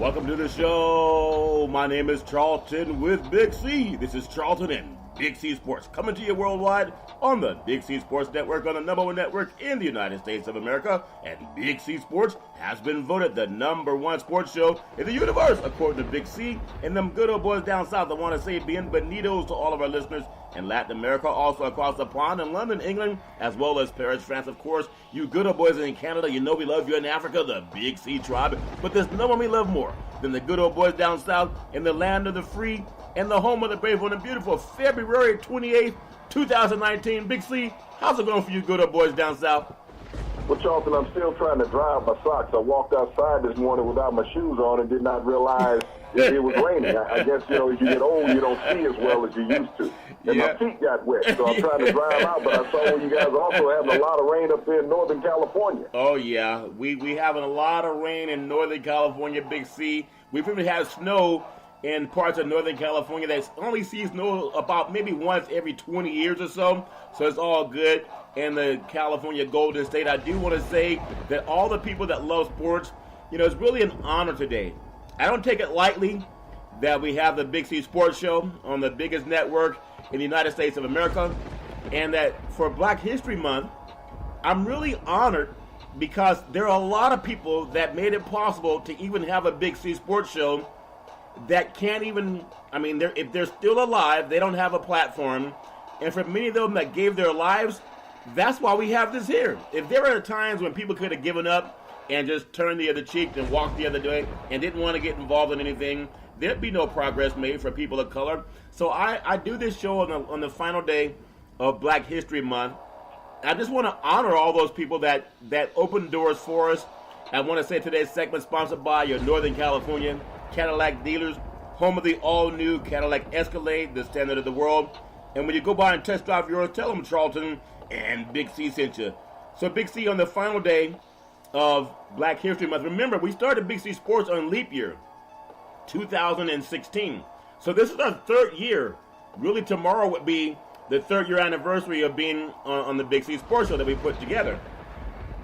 Welcome to the show. My name is Charlton with Big C. This is Charlton and Big C Sports, coming to you worldwide on the Big C Sports Network, on the number one network in the United States of America. And Big C Sports has been voted the number one sports show in the universe, according to Big C. And them good old boys down south, I want to say bienvenidos to all of our listeners in Latin America, also across the pond in London, England, as well as Paris, France, of course. You good old boys in Canada, you know we love you in Africa, the Big C tribe. But there's no one we love more than the good old boys down south in the land of the free and the home of the brave on the beautiful February 28th, 2019. Big C, how's it going for you good old boys down south? Well, Charlton, I'm still trying to dry out my socks. I walked outside this morning without my shoes on and did not realize it was raining. I guess, as you get old, you don't see as well as you used to. And my feet got wet, so I'm trying to dry them out. But I saw where you guys are also having a lot of rain up there in Northern California. Oh, yeah. We having a lot of rain in Northern California, Big C. We've even had snow in parts of Northern California that only see snow about maybe once every 20 years or so. So it's all good in the California Golden State. I do want to say that all the people that love sports, it's really an honor today. I don't take it lightly that we have the Big C Sports Show on the biggest network in the United States of America, and that for Black History Month, I'm really honored because there are a lot of people that made it possible to even have a Big C Sports Show that can't even, if they're still alive, they don't have a platform. And for many of them that gave their lives, that's why we have this here. If there were times when people could have given up and just turned the other cheek and walked the other way and didn't want to get involved in anything, there'd be no progress made for people of color. So I do this show on the final day of Black History Month. I just want to honor all those people that opened doors for us. I want to say today's segment sponsored by your Northern California Cadillac dealers, home of the all-new Cadillac Escalade, the standard of the world. And when you go by and test drive yours, tell them Charlton and Big C sent you. So Big C, on the final day of Black History Month, remember, we started Big C Sports on leap year, 2016. So this is our third year. Really, tomorrow would be the third year anniversary of being on the Big C Sports Show that we put together.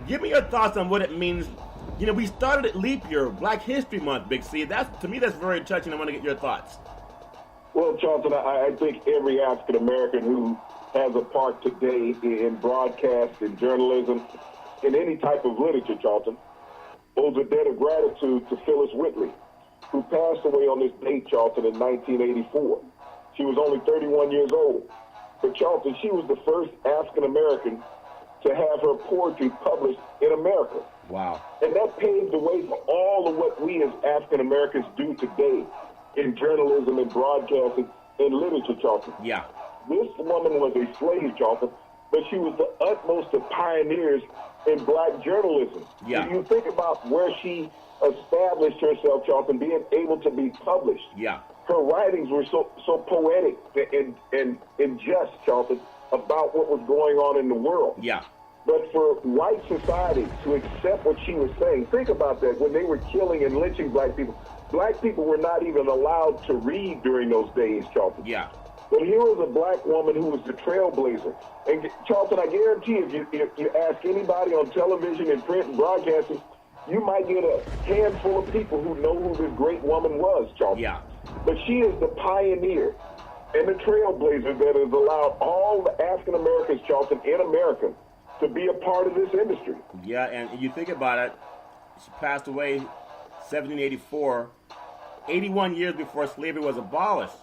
Give me your thoughts on what it means. We started at leap year, Black History Month, Big C. To me, that's very touching. I want to get your thoughts. Well, Charlton, I think every African-American who has a part today in broadcast, in journalism, in any type of literature, Charlton, owes a debt of gratitude to Phyllis Whitley, who passed away on this date, Charlton, in 1984. She was only 31 years old. But, Charlton, she was the first African-American to have her poetry published in America. Wow. And that paved the way for all of what we as African-Americans do today in journalism and broadcasting and literature, Charlton. Yeah. This woman was a slave, Charlton, but she was the utmost of pioneers in black journalism. Yeah. You think about where she established herself, Charlton, being able to be published. Yeah. Her writings were so poetic and just, Charlton, about what was going on in the world. Yeah. But for white society to accept what she was saying, think about that. When they were killing and lynching black people were not even allowed to read during those days, Charlton. Yeah. But here was a black woman who was the trailblazer. And Charlton, I guarantee if you ask anybody on television and print and broadcasting, you might get a handful of people who know who this great woman was, Charlton. Yeah. But she is the pioneer and the trailblazer that has allowed all the African Americans, Charlton, in America to be a part of this industry. Yeah, and you think about it, she passed away 1784, 81 years before slavery was abolished.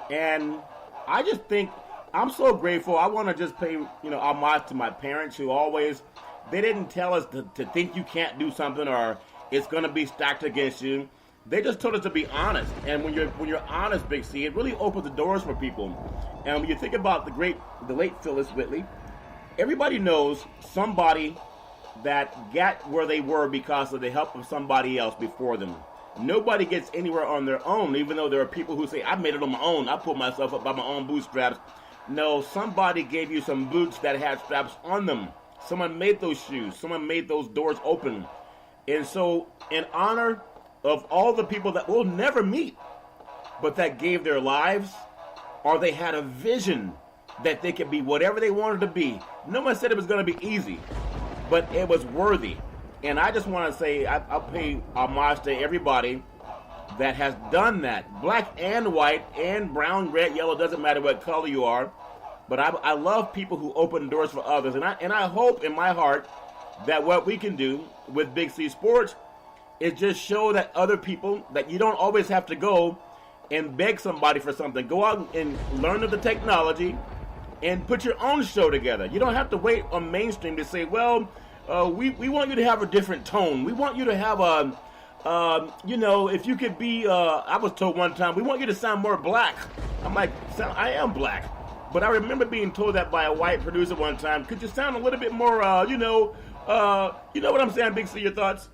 And I just think, I'm so grateful. I want to just pay, homage to my parents who always, they didn't tell us to think you can't do something or it's going to be stacked against you. They just told us to be honest. And when you're honest, Big C, it really opens the doors for people. And when you think about the late Phyllis Whitley, everybody knows somebody that got where they were because of the help of somebody else before them. Nobody gets anywhere on their own, even though there are people who say, I made it on my own. I pulled myself up by my own bootstraps. No, somebody gave you some boots that had straps on them. Someone made those shoes. Someone made those doors open. And so, in honor of all the people that we'll never meet, but that gave their lives, or they had a vision that they could be whatever they wanted to be. No one said it was going to be easy, but it was worthy. And I just want to say, I'll pay homage to everybody that has done that. Black and white and brown, red, yellow, doesn't matter what color you are. But I love people who open doors for others. And I hope in my heart that what we can do with Big C Sports is just show that other people that you don't always have to go and beg somebody for something. Go out and learn of the technology and put your own show together. You don't have to wait on mainstream to say, well, we want you to have a different tone. We want you to have if you could be, I was told one time, we want you to sound more black. I'm like, I am black. But I remember being told that by a white producer one time. Could you sound a little bit more, you know what I'm saying, Big C, your thoughts?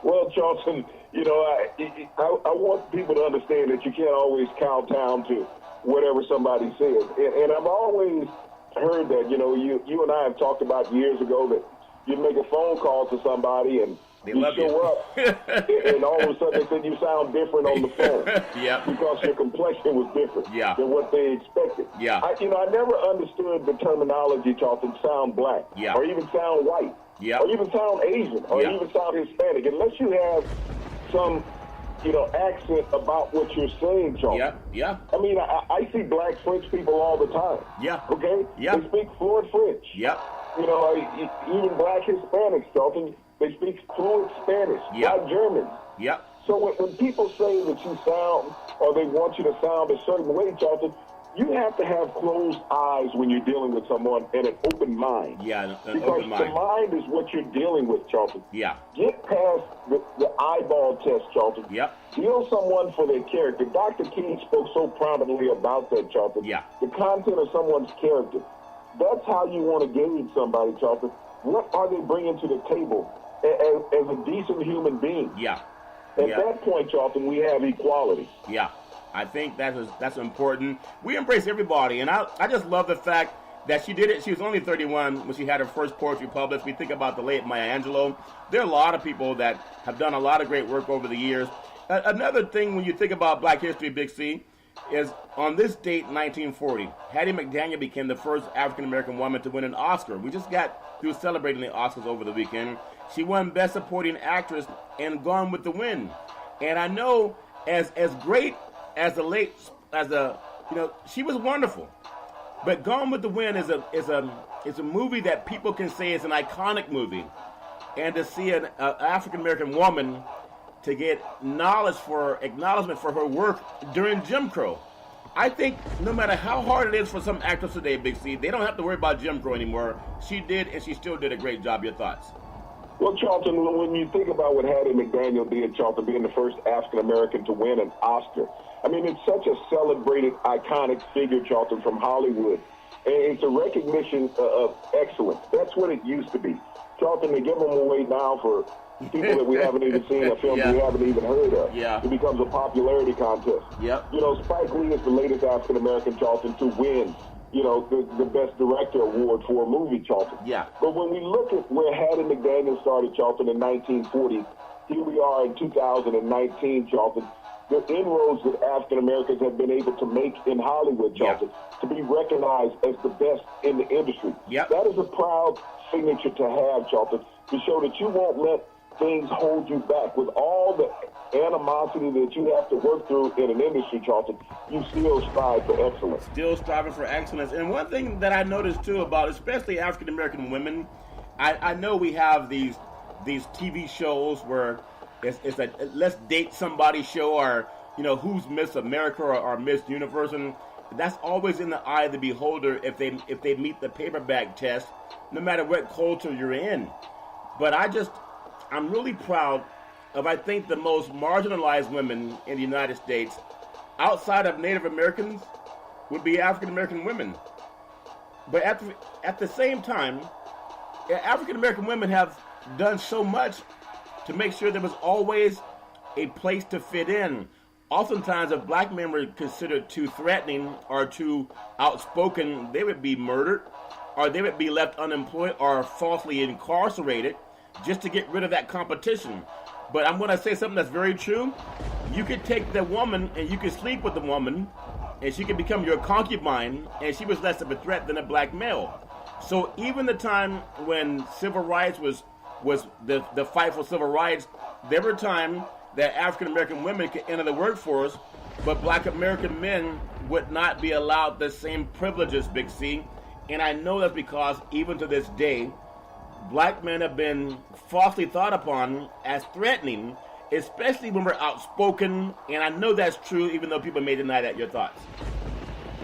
Well, Charlton, I want people to understand that you can't always kowtow to whatever somebody says. And I've always heard that, you and I have talked about years ago that you make a phone call to somebody and you show up, and all of a sudden they said you sound different on the phone. Yeah. Because your complexion was different than what they expected. Yeah. I never understood the terminology, Charlton, sound black, or even sound white, or even sound Asian, or even sound Hispanic, unless you have some, accent about what you're saying, Charlton. Yeah. I mean, I see black French people all the time. Yeah. Okay? Yeah. They speak fluent French. Yeah. Even black Hispanics, Charlton, they speak fluent Spanish. Black Germans. Yeah. So when people say that you sound, or they want you to sound a certain way, Charlton, you have to have closed eyes when you're dealing with someone and an open mind. Yeah, because open mind. The mind is what you're dealing with, Charlton. Yeah. Get past the eyeball test, Charlton. Yep. Deal someone for their character. Dr. King spoke so prominently about that, Charlton. Yeah. The content of someone's character. That's how you want to gauge somebody, Charlton. What are they bringing to the table as a decent human being? Yeah. At that point, Charlton, we have equality. Yeah. I think that's important. We embrace everybody, and I just love the fact that she did it. She was only 31 when she had her first poetry published. We think about the late Maya Angelou. There are a lot of people that have done a lot of great work over the years. Another thing when you think about Black history, Big C, is on this date, 1940, Hattie McDaniel became the first African-American woman to win an Oscar. We just got through celebrating the Oscars over the weekend. She won Best Supporting Actress in Gone with the Wind. And I know as great as she was wonderful. But Gone with the Wind is a movie that people can say is an iconic movie. And to see an African-American woman to get acknowledgement for her work during Jim Crow. I think no matter how hard it is for some actors today, Big C, they don't have to worry about Jim Crow anymore. She did, and she still did a great job. Your thoughts? Well, Charlton, when you think about what Hattie McDaniel did, Charlton, being the first African-American to win an Oscar, I mean, it's such a celebrated, iconic figure, Charlton, from Hollywood. And it's a recognition of excellence. That's what it used to be. Charlton, they give them away now for people that we haven't even seen, or films we haven't even heard of. Yeah. It becomes a popularity contest. Yep. Spike Lee is the latest African-American, Charlton, to win, the Best Director award for a movie, Charlton. Yeah. But when we look at where Hattie McDaniel started, Charlton, in 1940, here we are in 2019, Charlton. The inroads that African Americans have been able to make in Hollywood, Charlton, to be recognized as the best in the industry. Yep. That is a proud signature to have, Charlton, to show that you won't let things hold you back. With all the animosity that you have to work through in an industry, Charlton, you still strive for excellence. Still striving for excellence. And one thing that I noticed, too, about especially African-American women, I know we have these TV shows where it's a let's date somebody show, or, who's Miss America or Miss Universe. And that's always in the eye of the beholder if they meet the paperback test, no matter what culture you're in. But I'm really proud of, I think, the most marginalized women in the United States outside of Native Americans would be African-American women. But at the same time, African-American women have done so much to make sure there was always a place to fit in. Oftentimes, if black men were considered too threatening or too outspoken, they would be murdered, or they would be left unemployed or falsely incarcerated just to get rid of that competition. But I'm going to say something that's very true. You could take the woman and you could sleep with the woman, and she could become your concubine, and she was less of a threat than a black male. So even the time when civil rights was the fight for civil rights, there were times that African American women could enter the workforce, but Black American men would not be allowed the same privileges, Big C. And I know that's because even to this day, Black men have been falsely thought upon as threatening, especially when we're outspoken. And I know that's true, even though people may deny that. Your thoughts?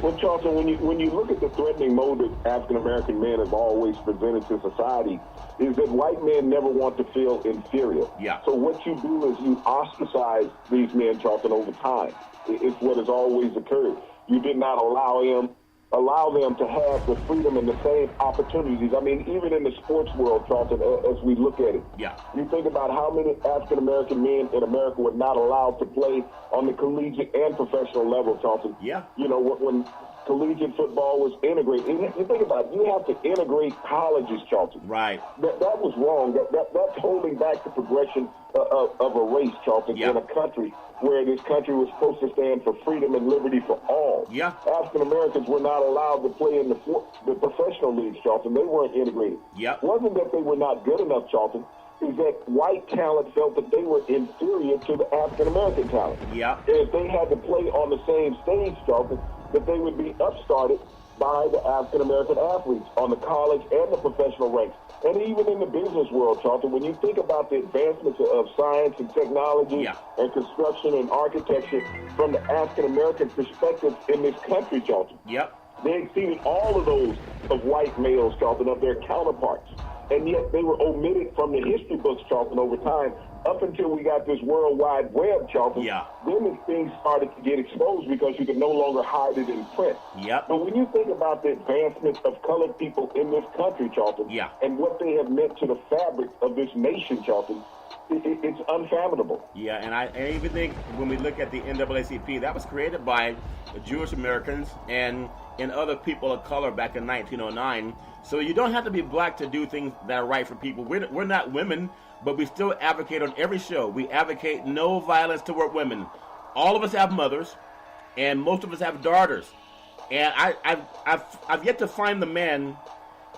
Well, Charlton, when you look at the threatening mode that African American men have always presented to society, is that white men never want to feel inferior. Yeah. So what you do is you ostracize these men, Charlton, over time. It's what has always occurred. You did not allow them to have the freedom and the same opportunities. I mean, even in the sports world, Charlton, as we look at it, yeah, you think about how many African American men in America were not allowed to play on the collegiate and professional level, Charlton. Yeah. You know, when collegiate football was integrated, you think about it, you have to integrate colleges, Charlton. Right. That was wrong. That's holding back the progression of a race, Charlton, yeah, in a country where this country was supposed to stand for freedom and liberty for all. Yeah. African Americans were not allowed to play in the professional leagues, Charlton. They weren't integrated. Yeah. It wasn't that they were not good enough, Charlton. Is that white talent felt that they were inferior to the African American talent. Yeah. And if they had to play on the same stage, Charlton, that they would be upstarted by the African American athletes on the college and the professional ranks. And even in the business world, Charlton, when you think about the advancements of science and technology, yeah, and construction and architecture from the African American perspective in this country, Charlton, yep, they exceeded all of those of white males, Charlton, of their counterparts. And yet they were omitted from the history books, Charlton, over time, up until we got this World Wide Web, Charlton. Yeah. Then the things started to get exposed because you could no longer hide it in print. Yep. But when you think about the advancement of colored people in this country, Charlton, yeah, and what they have meant to the fabric of this nation, Charlton, it's unfathomable. Yeah, and I even think when we look at the NAACP, that was created by Jewish Americans and other people of color back in 1909. So you don't have to be black to do things that are right for people. We're not women, but we still advocate on every show. We advocate no violence toward women. All of us have mothers, and most of us have daughters. And I've yet to find the man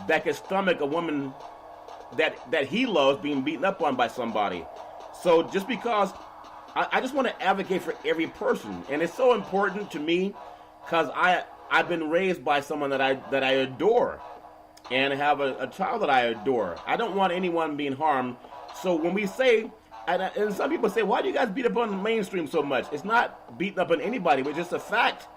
that can stomach a woman that he loves being beaten up on by somebody. So just because I just want to advocate for every person, and it's so important to me because I've been raised by someone that I adore, and have a child that I adore. I don't want anyone being harmed. So when we say, and some people say, why do you guys beat up on the mainstream so much? It's not beating up on anybody, but just a fact.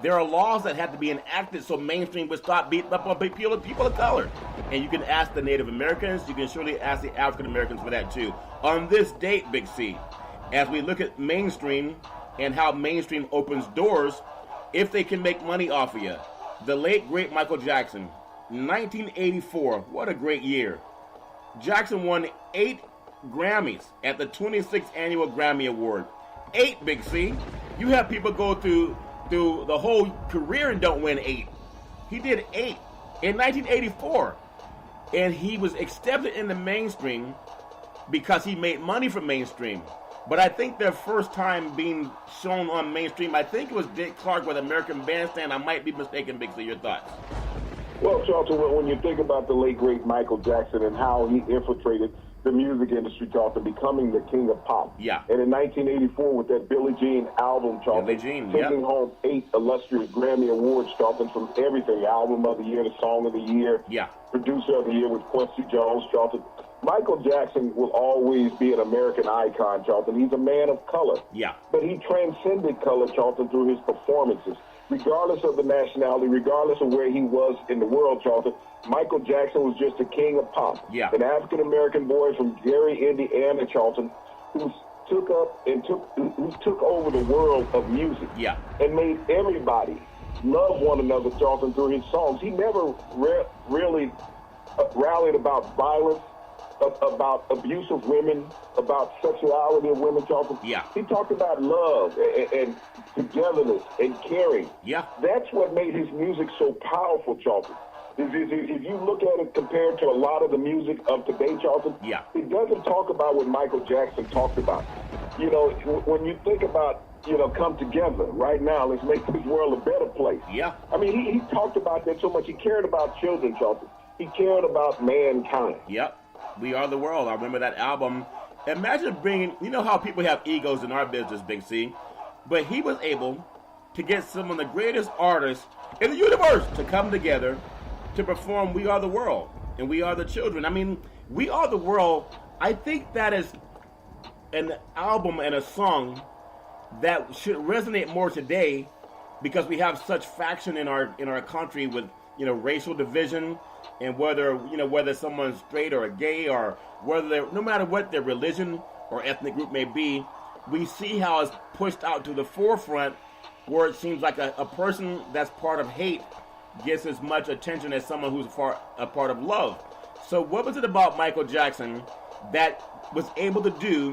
There are laws that have to be enacted so mainstream would stop beating up on people of color. And you can ask the Native Americans, you can surely ask the African Americans for that too. On this date, Big C, as we look at mainstream and how mainstream opens doors, if they can make money off of you. The late, great Michael Jackson, 1984, what a great year. Jackson won 8 Grammys at the 26th Annual Grammy Award. 8, Big C. You have people go through the whole career and don't win 8. He did 8 in 1984. And he was accepted in the mainstream because he made money from mainstream. But I think their first time being shown on mainstream, I think it was Dick Clark with American Bandstand. I might be mistaken, Big C. Your thoughts? Well, Charlton, when you think about the late, great Michael Jackson and how he infiltrated the music industry, Charlton, becoming the king of pop. Yeah. And in 1984, with that Billie Jean album, Charlton, Billie Jean, taking home 8 illustrious Grammy Awards, Charlton, from everything. Album of the year, the song of the year, yeah, producer of the year with Quincy Jones, Charlton. Michael Jackson will always be an American icon, Charlton. He's a man of color. Yeah. But he transcended color, Charlton, through his performances. Regardless of the nationality, regardless of where he was in the world, Charlton, Michael Jackson was just a king of pop. Yeah. An African-American boy from Gary, Indiana, Charlton, who took over the world of music. Yeah. And made everybody love one another, Charlton, through his songs. He never really rallied about violence, about abuse of women, about sexuality of women, Charlton. Yeah. He talked about love and togetherness and caring. Yeah. That's what made his music so powerful, Charlton. If you look at it compared to a lot of the music of today, Charlton, yeah, it doesn't talk about what Michael Jackson talked about. You know, when you think about, come together right now, let's make this world a better place. Yeah. I mean, he talked about that so much. He cared about children, Charlton. He cared about mankind. Yep. We Are the World. I remember that album. Imagine bringing, you know how people have egos in our business, Big C, but he was able to get some of the greatest artists in the universe to come together to perform We Are the World and We Are the Children. I mean, We Are the World, I think that is an album and a song that should resonate more today because we have such faction in our country with, you know, racial division and whether someone's straight or gay or whether they're, no matter what their religion or ethnic group may be, we see how it's pushed out to the forefront where it seems like a person that's part of hate gets as much attention as someone who's a part of love. So what was it about Michael Jackson that was able to do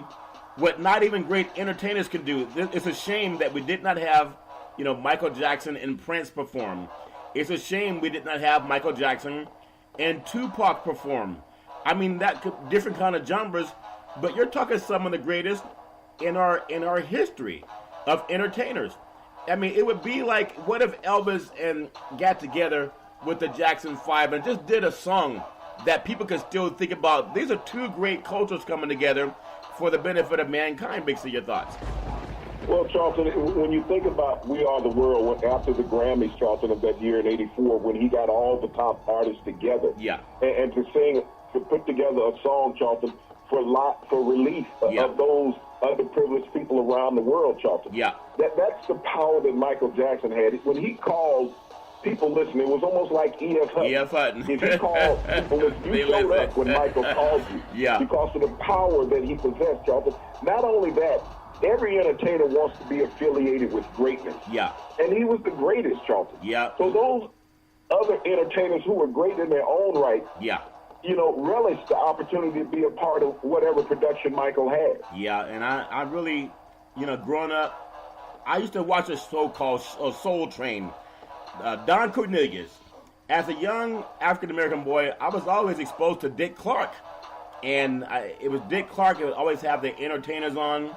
what not even great entertainers could do? It's a shame that we did not have, you know, Michael Jackson and Prince perform. It's a shame we did not have Michael Jackson and Tupac perform. I mean, different kind of genres, but you're talking some of the greatest in our history of entertainers. I mean, it would be like, what if Elvis and got together with the Jackson 5 and just did a song that people could still think about? These are two great cultures coming together for the benefit of mankind. Big C, your thoughts? Well, Charlton, when you think about We Are the World, after the Grammys, Charlton, of that year in '84, when he got all the top artists together, yeah, and to put together a song, Charlton, for relief of those underprivileged people around the world, Charlton. Yeah, that's the power that Michael Jackson had. When he called people listening, it was almost like E.F. Hutton. E.F. Hutton. If you called people listening, you showed up when Michael called you. Yeah. Because of the power that he possessed, Charlton. Not only that, every entertainer wants to be affiliated with greatness. Yeah. And he was the greatest, Charlton. Yeah. So those other entertainers who were great in their own right, yeah, you know, relished the opportunity to be a part of whatever production Michael had. Yeah, and I really, you know, growing up, I used to watch a show called Soul Train. Don Cornelius. As a young African-American boy, I was always exposed to Dick Clark. And it was Dick Clark that would always have the entertainers on.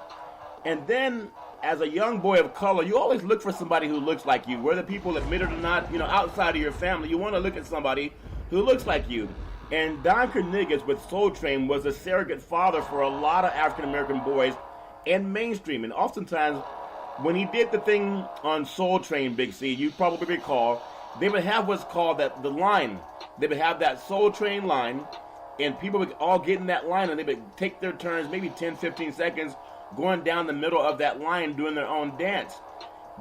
And then, as a young boy of color, you always look for somebody who looks like you. Whether people admit it or not, you know, outside of your family, you want to look at somebody who looks like you. And Don Cornelius with Soul Train was a surrogate father for a lot of African-American boys and mainstream. And oftentimes, when he did the thing on Soul Train, Big C, you probably recall, they would have what's called the line. They would have that Soul Train line, and people would all get in that line, and they would take their turns, maybe 10, 15 seconds, going down the middle of that line doing their own dance.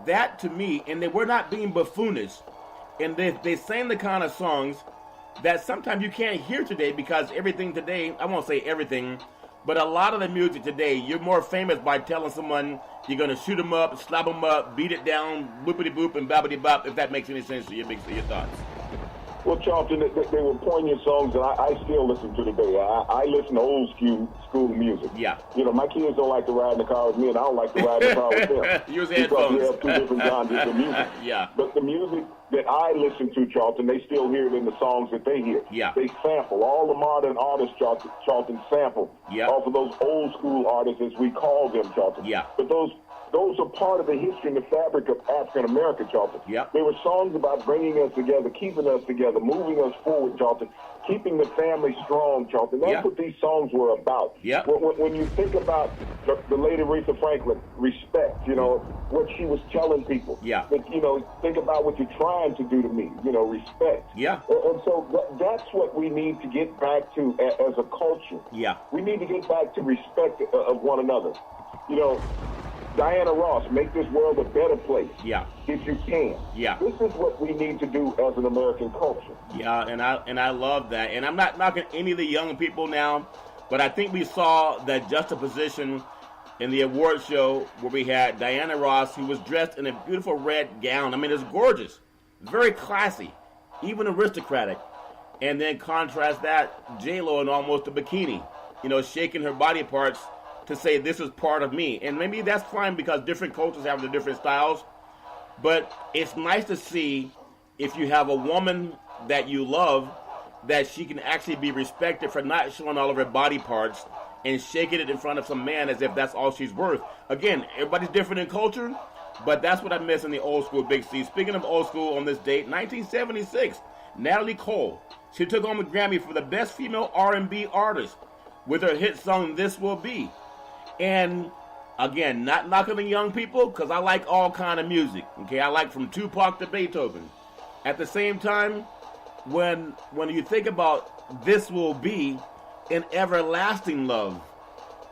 That, to me, and they were not being buffoonish, and they sang the kind of songs that sometimes you can't hear today because everything today, I won't say everything, but a lot of the music today, you're more famous by telling someone you're going to shoot them up, slap them up, beat it down, boopity-boop and babbity-bop, if that makes any sense to you. Big C, your thoughts? Well, Charlton, they were poignant songs that I still listen to today. I listen to old school music. Yeah. You know, my kids don't like to ride in the car with me, and I don't like to ride in the car with them. Use because headphones. we have two different genres of music. Yeah. But the music that I listen to, Charlton, they still hear it in the songs that they hear. Yeah. They sample. All the modern artists, Charlton sample off of those old school artists, as we call them, Charlton. Yeah. But those are part of the history and the fabric of African America, Charlton. Yep. They were songs about bringing us together, keeping us together, moving us forward, Charlton, keeping the family strong, Charlton. That's what these songs were about. Yep. When you think about the lady Aretha Franklin, respect, you know, what she was telling people. Yeah. But, you know, think about what you're trying to do to me, you know, respect. Yeah. And so that's what we need to get back to as a culture. Yeah. We need to get back to respect of one another. You know, Diana Ross, make this world a better place. Yeah. If you can. Yeah. This is what we need to do as an American culture. Yeah, and I love that. And I'm not knocking any of the young people now, but I think we saw that juxtaposition in the award show where we had Diana Ross, who was dressed in a beautiful red gown. I mean, it's gorgeous. Very classy. Even aristocratic. And then contrast that, J-Lo in almost a bikini, you know, shaking her body parts to say this is part of me. And maybe that's fine because different cultures have their different styles. But it's nice to see if you have a woman that you love, that she can actually be respected for not showing all of her body parts and shaking it in front of some man as if that's all she's worth. Again, everybody's different in culture, but that's what I miss in the old school, Big C. Speaking of old school, on this date, 1976, Natalie Cole. She took home a Grammy for the Best Female R&B Artist. with her hit song "This Will Be." And again, not knocking the young people, because I like all kind of music. Okay, I like from Tupac to Beethoven. At the same time, when you think about "This Will Be" an everlasting love,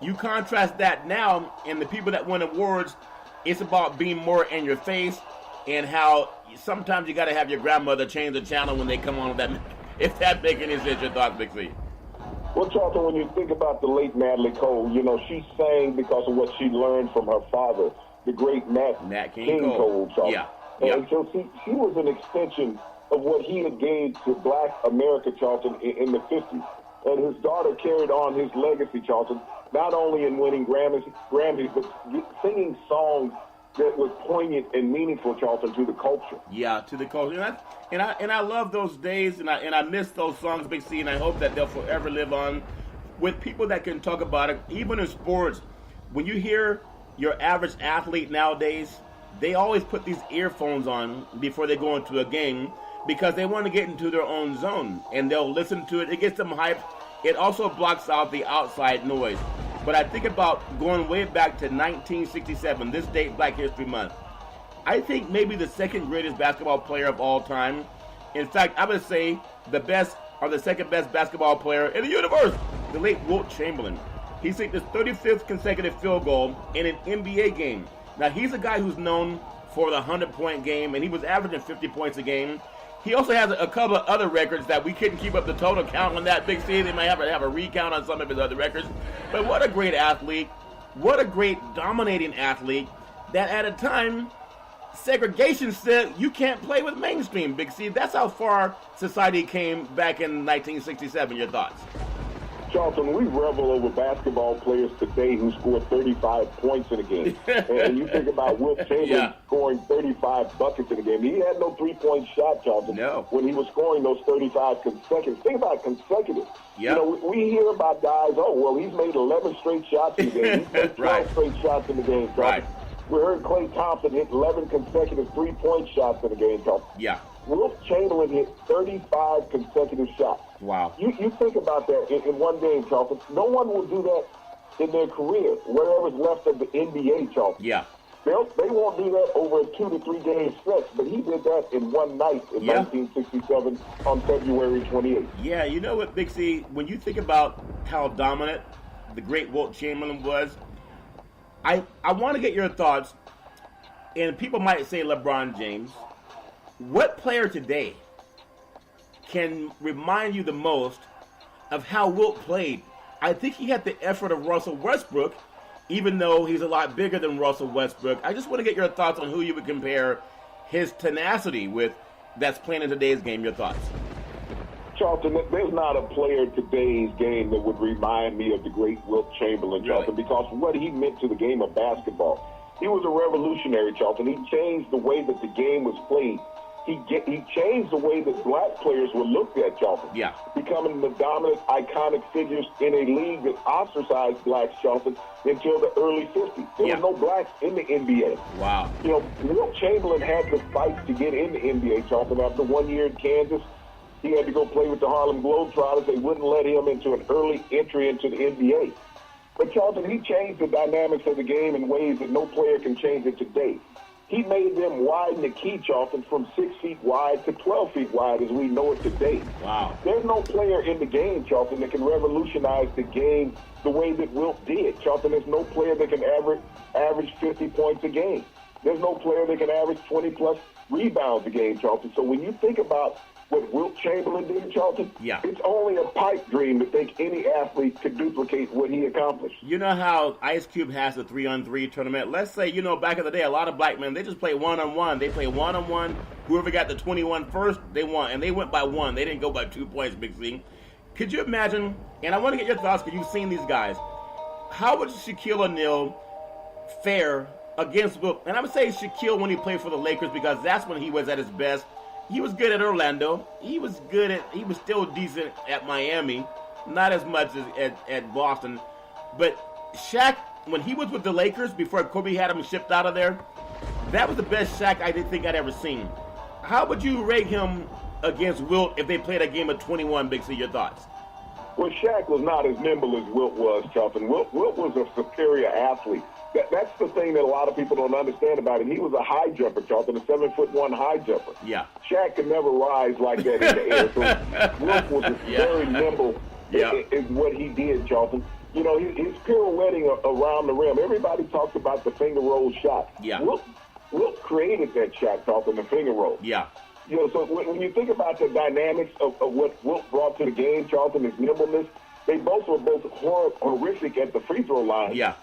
you contrast that now, and the people that win awards, it's about being more in your face, and how sometimes you got to have your grandmother change the channel when they come on with that. If that makes any sense, your thoughts, Big C? Well, Charlton, when you think about the late Natalie Cole, she sang because of what she learned from her father, the great Nat King Cole, Charlton. Yeah. And so she was an extension of what he had gave to Black America, Charlton, in the 50s. And his daughter carried on his legacy, Charlton, not only in winning Grammys, but singing songs that was poignant and meaningful, Charlton, to the culture. Yeah, to the culture. And I love those days, and I miss those songs, Big C, and I hope that they'll forever live on with people that can talk about it. Even in sports, when you hear your average athlete nowadays, they always put these earphones on before they go into a game because they want to get into their own zone, and they'll listen to it. It gets them hyped. It also blocks out the outside noise. But I think about going way back to 1967, this date, Black History Month. I think maybe the second greatest basketball player of all time. In fact, I would say the best or the second best basketball player in the universe, the late Wilt Chamberlain. He sinked his 35th consecutive field goal in an NBA game. Now, he's a guy who's known for the 100-point game, and he was averaging 50 points a game. He also has a couple of other records that we couldn't keep up the total count on that, Big C. They might have a recount on some of his other records. But what a great athlete. What a great dominating athlete that at a time, segregation said you can't play with mainstream, Big C. That's how far society came back in 1967. Your thoughts? Charlton, we revel over basketball players today who scored 35 points in a game. And you think about Wilt Chamberlain scoring 35 buckets in a game. He had no three-point shot, Charlton, when he was scoring those 35 consecutive. Think about consecutive. We hear about guys, he's made 11 straight shots in the game. He's made 12 straight shots in the game, Charlton. Right. We heard Klay Thompson hit 11 consecutive three-point shots in the game, Charlton. Yeah. Wilt Chamberlain hit 35 consecutive shots. Wow. You think about that in one game, Charlton. No one will do that in their career, whatever's left of the NBA, Charlton. Yeah. They won't do that over a 2 to 3 game stretch, but he did that in one night in 1967 on February 28th. Yeah, you know what, Big C, when you think about how dominant the great Wilt Chamberlain was, I want to get your thoughts, and people might say LeBron James. What player today can remind you the most of how Wilt played? I think he had the effort of Russell Westbrook, even though he's a lot bigger than Russell Westbrook. I just want to get your thoughts on who you would compare his tenacity with that's playing in today's game. Your thoughts? Charlton, there's not a player today's game that would remind me of the great Wilt Chamberlain, Charlton, because what he meant to the game of basketball. He was a revolutionary, Charlton. He changed the way that the game was played. He changed the way that black players were looked at, Charlton. Yeah. Becoming the dominant, iconic figures in a league that ostracized blacks, Charlton, until the early 50s. There was no blacks in the NBA. Wow. Wilt Chamberlain had to fight to get in the NBA, Charlton. After 1 year in Kansas, he had to go play with the Harlem Globetrotters. They wouldn't let him into an early entry into the NBA. But, Charlton, he changed the dynamics of the game in ways that no player can change it today. He made them widen the key, Charlton, from 6 feet wide to 12 feet wide as we know it today. Wow. There's no player in the game, Charlton, that can revolutionize the game the way that Wilt did. Charlton, there's no player that can average 50 points a game. There's no player that can average 20-plus rebounds a game, Charlton. So when you think about what Wilt Chamberlain did, Charlton, it's only a pipe dream to think any athlete could duplicate what he accomplished. You know how Ice Cube has a 3-on-3 tournament? Let's say, back in the day, a lot of black men, they just play one-on-one. They play one-on-one. Whoever got the 21 first, they won. And they went by one. They didn't go by 2 points, Big C. Could you imagine, and I want to get your thoughts because you've seen these guys, how would Shaquille O'Neal fare against Wilt? And I would say Shaquille when he played for the Lakers because that's when he was at his best. He was good at Orlando. He was still decent at Miami. Not as much as at Boston. But Shaq, when he was with the Lakers, before Kobe had him shipped out of there, that was the best Shaq I didn't think I'd ever seen. How would you rate him against Wilt if they played a game of 21, Big C? Your thoughts? Well, Shaq was not as nimble as Wilt was, Charlton. Wilt was a superior athlete. That's the thing that a lot of people don't understand about him. He was a high jumper, Charlton, a 7'1" high jumper. Yeah. Shaq could never rise like that in the air. So Wilt was very nimble in what he did, Charlton. You know, his pirouetting around the rim. Everybody talks about the finger roll shot. Yeah. Wilt created that shot, Charlton, the finger roll. Yeah. You know, so when you think about the dynamics of what Wilt brought to the game, Charlton, his nimbleness, they both were horrific at the free throw line. Yeah.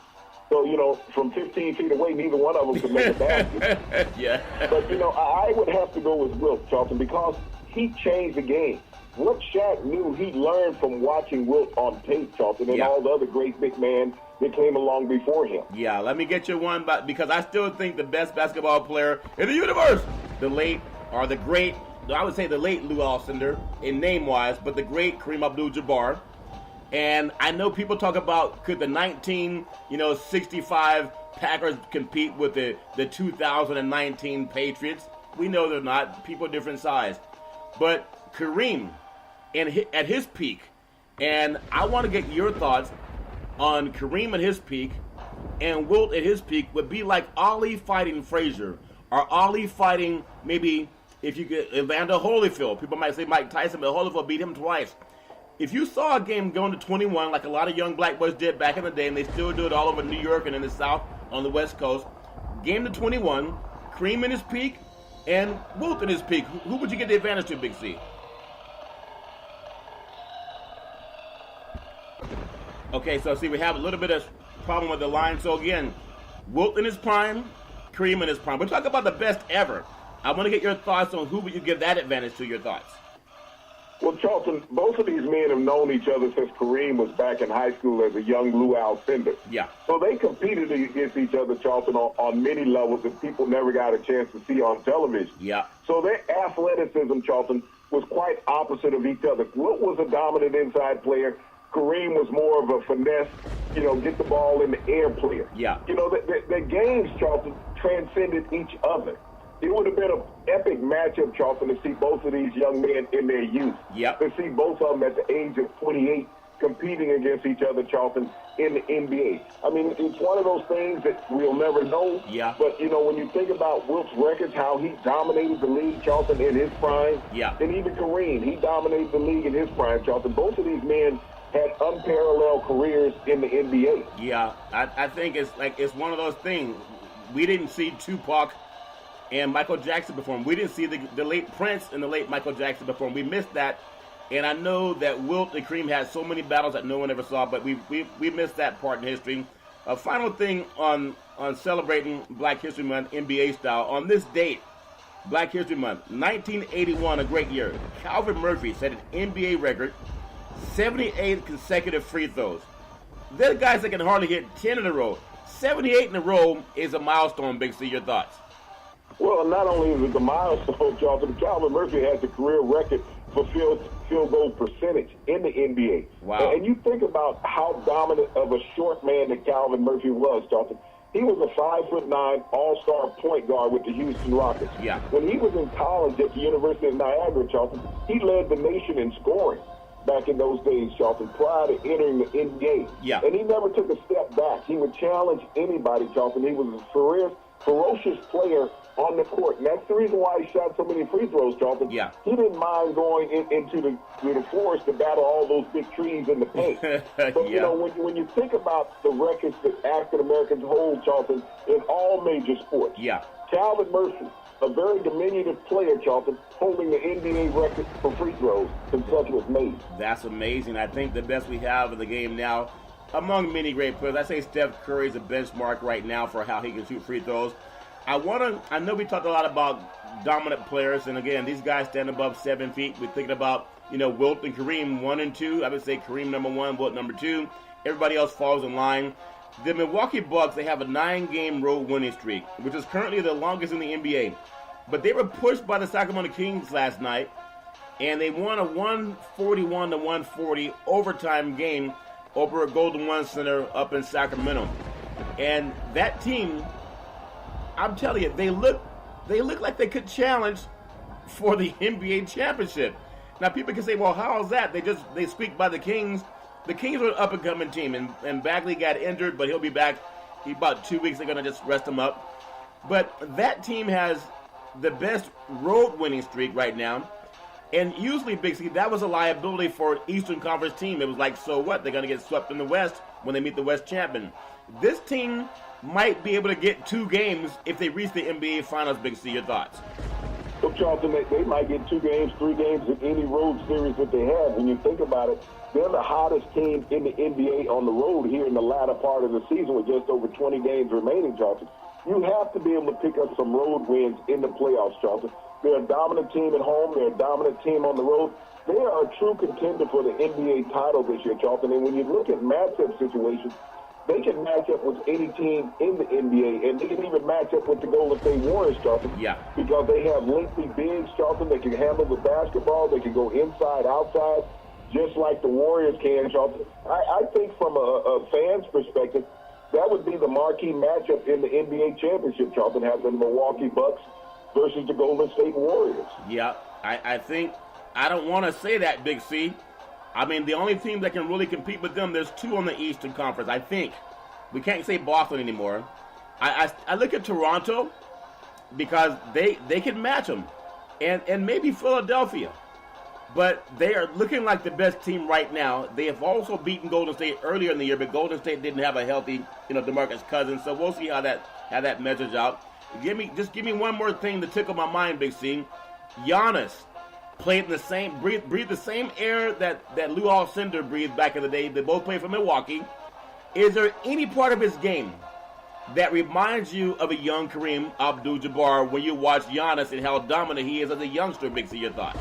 So, you know, from 15 feet away, neither one of them could make a basket. Yeah. But, you know, I would have to go with Wilt, Charlton, because he changed the game. What Shaq knew, he learned from watching Wilt on tape, Charlton, and all the other great big men that came along before him. Yeah, let me get you one, because I still think the best basketball player in the universe, the late Lou Alcindor in name-wise, but the great Kareem Abdul-Jabbar. And I know people talk about could the 1965 Packers compete with the 2019 Patriots. We know they're not. People different size. But Kareem, at his peak, and I want to get your thoughts on Kareem at his peak and Wilt at his peak would be like Ali fighting Frazier, or Ali fighting maybe, if you get Evander Holyfield. People might say Mike Tyson, but Holyfield beat him twice. If you saw a game going to 21, like a lot of young black boys did back in the day, and they still do it all over New York and in the South on the West Coast, game to 21, Kareem in his peak and Wilt in his peak, who would you get the advantage to, Big C? Okay, so see, we have a little bit of problem with the line. So again, Wilt in his prime, Kareem in his prime. We're talking about the best ever. I want to get your thoughts on who would you give that advantage to, your thoughts. Well, Charlton, both of these men have known each other since Kareem was back in high school as a young Lou Alcindor. Yeah. So they competed against each other, Charlton, on many levels that people never got a chance to see on television. Yeah. So their athleticism, Charlton, was quite opposite of each other. Wilt was a dominant inside player. Kareem was more of a finesse, get the ball in the air player. Yeah. The games, Charlton, transcended each other. It would have been an epic matchup, Charlton, to see both of these young men in their youth. Yep. To see both of them at the age of 28 competing against each other, Charlton, in the NBA. I mean, it's one of those things that we'll never know. Yeah. But, when you think about Wilt's records, how he dominated the league, Charlton, in his prime. Yeah. And even Kareem, he dominated the league in his prime, Charlton. Both of these men had unparalleled careers in the NBA. Yeah, I think it's one of those things. We didn't see Tupac and Michael Jackson perform. We didn't see the late Prince and the late Michael Jackson perform. We missed that. And I know that Wilt and Kareem had so many battles that no one ever saw, but we missed that part in history. A final thing on celebrating Black History Month NBA style. On this date, Black History Month, 1981, a great year, Calvin Murphy set an NBA record, 78 consecutive free throws. There are guys that can hardly hit 10 in a row. 78 in a row is a milestone, Big C. Your thoughts? Well, not only is it the milestone, Charlton, Calvin Murphy has a career record for field goal percentage in the NBA. Wow. And you think about how dominant of a short man that Calvin Murphy was, Charlton. He was a 5'9" all-star point guard with the Houston Rockets. Yeah. When he was in college at the University of Niagara, Charlton, he led the nation in scoring back in those days, Charlton, prior to entering the NBA. Yeah. And he never took a step back. He would challenge anybody, Charlton. He was a ferocious player on the court. And that's the reason why he shot so many free throws, Charlton. Yeah. He didn't mind going into the forest to battle all those big trees in the paint. But, when you think about the records that African Americans hold, Charlton, in all major sports, Yeah. Calvin Murphy, a very diminutive player, Charlton, holding the NBA record for free throws consecutive made. That's amazing. I think the best we have in the game now, among many great players, I say Steph Curry is a benchmark right now for how he can shoot free throws. I know we talked a lot about dominant players, and again, these guys stand above 7 feet. We're thinking about, Wilt and Kareem 1 and 2. I would say Kareem number 1, Wilt number 2. Everybody else falls in line. The Milwaukee Bucks, they have a 9-game road winning streak, which is currently the longest in the NBA. But they were pushed by the Sacramento Kings last night, and they won a 141-140 overtime game over at Golden One Center up in Sacramento. And that team, I'm telling you, they look like they could challenge for the NBA championship. Now, people can say, well, how is that? They squeaked by the Kings. The Kings are an up-and-coming team, and Bagley got injured, but he'll be back in about 2 weeks. They're going to just rest him up. But that team has the best road winning streak right now. And usually, Big C, that was a liability for an Eastern Conference team. It was like, so what? They're going to get swept in the West when they meet the West champion. This team might be able to get 2 games if they reach the NBA Finals, Big C. Your thoughts? Look, Charlton, they might get 2 games, 3 games in any road series that they have. When you think about it, they're the hottest team in the NBA on the road here in the latter part of the season with just over 20 games remaining, Charlton. You have to be able to pick up some road wins in the playoffs, Charlton. They're a dominant team at home. They're a dominant team on the road. They are a true contender for the NBA title this year, Charlton. And when you look at matchup situations, they can match up with any team in the NBA, and they can even match up with the Golden State Warriors, Charlton. Yeah. Because they have lengthy bigs, Charlton. They can handle the basketball. They can go inside, outside, just like the Warriors can, Charlton. I think from a fan's perspective, that would be the marquee matchup in the NBA championship, Charlton, having the Milwaukee Bucks versus the Golden State Warriors. Yeah, I think, I don't want to say that, Big C. I mean, the only team that can really compete with them, there's 2 on the Eastern Conference, I think. We can't say Boston anymore. I look at Toronto because they can match them, and maybe Philadelphia. But they are looking like the best team right now. They have also beaten Golden State earlier in the year, but Golden State didn't have a healthy, DeMarcus Cousins. So we'll see how that measures out. Give me one more thing to tickle my mind, Big C. Giannis played in the same, breathed the same air that Lou Alcindor breathed back in the day. They both played for Milwaukee. Is there any part of his game that reminds you of a young Kareem Abdul-Jabbar when you watch Giannis and how dominant he is as a youngster, Big C? Your thoughts?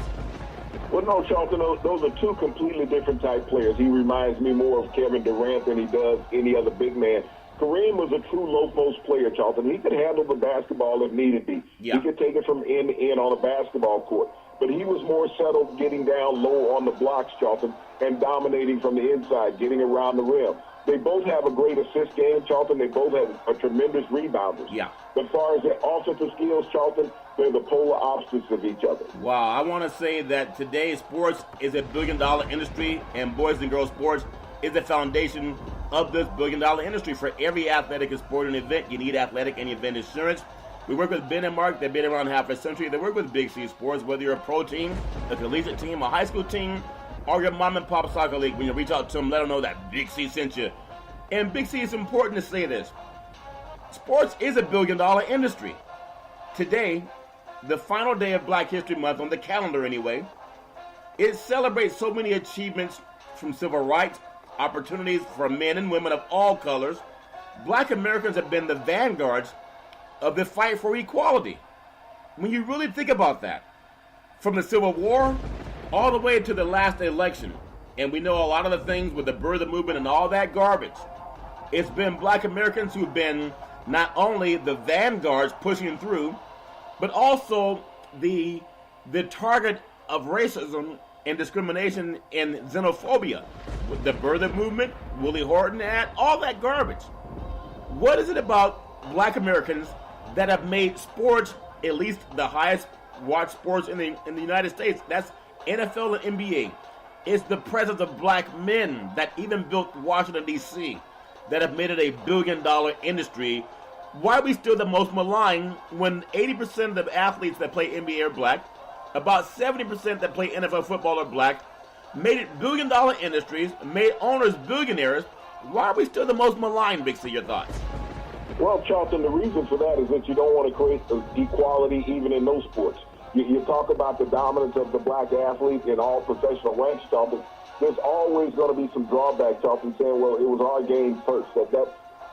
Well, no, Charlton, those are 2 completely different type players. He reminds me more of Kevin Durant than he does any other big man. Kareem was a true low-post player, Charlton. He could handle the basketball if needed be. Yeah. He could take it from end to end on a basketball court. But he was more settled getting down low on the blocks, Charlton, and dominating from the inside, getting around the rim. They both have a great assist game, Charlton. They both have a tremendous rebounder. Yeah. But as far as their offensive skills, Charlton, they're the polar opposites of each other. Wow, I want to say that today sports is a billion-dollar industry, and boys and girls sports is the foundation of this billion-dollar industry. For every athletic and sporting event, you need athletic and event insurance. We work with Ben and Mark. They've been around half a century. They work with Big C Sports, whether you're a pro team, a collegiate team, a high school team, or your mom and pop soccer league. When you reach out to them, let them know that Big C sent you. And Big C, it's important to say this. Sports is a billion-dollar industry. Today, the final day of Black History Month, on the calendar anyway, it celebrates so many achievements from civil rights, opportunities for men and women of all colors. Black Americans have been the vanguards of the fight for equality. When you really think about that, from the Civil War all the way to the last election, and we know a lot of the things with the birther movement and all that garbage, it's been Black Americans who've been not only the vanguards pushing through, but also the target of racism and discrimination and xenophobia. With the birther movement, Willie Horton, and all that garbage. What is it about Black Americans that have made sports at least the highest watched sports in the United States? That's NFL and NBA. It's the presence of Black men that even built Washington, D.C., that have made it a billion-dollar industry. Why are we still the most maligned when 80% of the athletes that play NBA are Black, about 70% that play NFL football are Black, made it billion-dollar industries, made owners billionaires? Why are we still the most maligned, Big C? Your thoughts? Well, Charlton, the reason for that is that you don't want to create equality even in those sports. You talk about the dominance of the Black athlete in all professional ranks, Charlton. There's always going to be some drawback, Charlton, saying, well, it was our game first.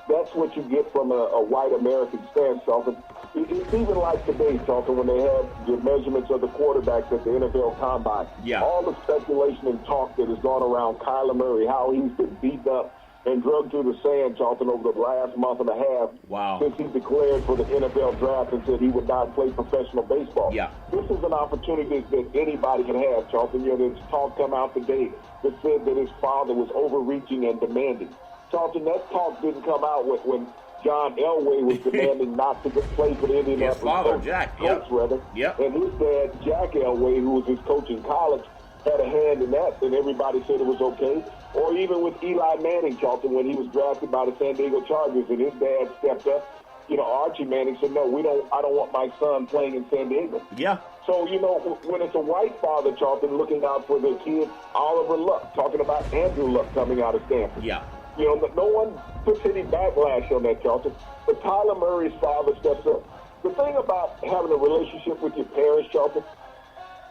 That's what you get from a white American stance, Charlton. It's even like today, Charlton, when they had the measurements of the quarterbacks at the NFL Combine. Yeah. All the speculation and talk that has gone around Kyler Murray, how he's been beaten up and drugged through the sand, Charlton, over the last month and a half. Wow. Since he declared for the NFL draft and said he would not play professional baseball. Yeah. This is an opportunity that anybody can have, Charlton. There's talk come out today that said that his father was overreaching and demanding. Charlton, that talk didn't come out when John Elway was demanding not to play for the Indianapolis his father, Jack. Colts, rather. Yep. And his dad, Jack Elway, who was his coach in college, had a hand in that, then everybody said it was okay. Or even with Eli Manning, Charlton, when he was drafted by the San Diego Chargers and his dad stepped up, Archie Manning said, no, I don't want my son playing in San Diego. Yeah. So, when it's a white father, Charlton, looking out for their kid, Oliver Luck, talking about Andrew Luck coming out of Stanford. Yeah. No one puts any backlash on that, Charlton. But Kyler Murray's father steps up. The thing about having a relationship with your parents, Charlton,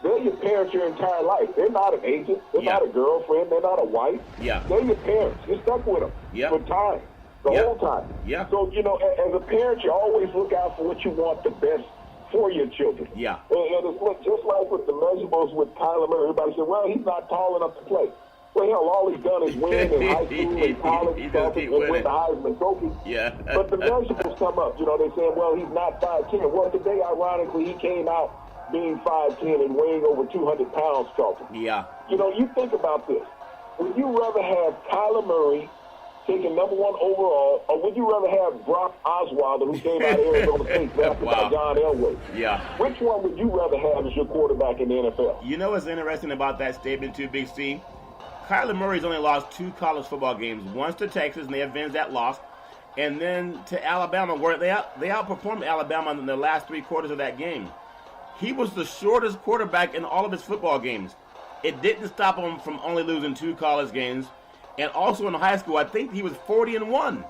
they're your parents your entire life. They're not an agent. They're not a girlfriend. They're not a wife. Yeah. They're your parents. You're stuck with them for time, the whole time. Yeah. So, as a parent, you always look out for what you want the best for your children. Yeah. And it's just like with the measurables with Kyler Murray. Everybody said, well, he's not tall enough to play. Well, hell, all he's done is win in high school and college and win the Heisman Trophy. Yeah. But the measurables come up. They're saying, well, he's not 5'10". Well, today, ironically, he came out being 5'10" and weighing over 200 pounds, Charlton. Yeah. You think about this. Would you rather have Kyler Murray taking #1 overall, or would you rather have Brock Osweiler, who came out of Arizona State, drafted by John Elway? Yeah. Which one would you rather have as your quarterback in the NFL? You know what's interesting about that statement, too, Big C? Kyler Murray's only lost 2 college football games. Once to Texas, and they avenged that loss. And then to Alabama, where they outperformed Alabama in the last 3 quarters of that game. He was the shortest quarterback in all of his football games. It didn't stop him from only losing 2 college games. And also in high school, I think he was 40-1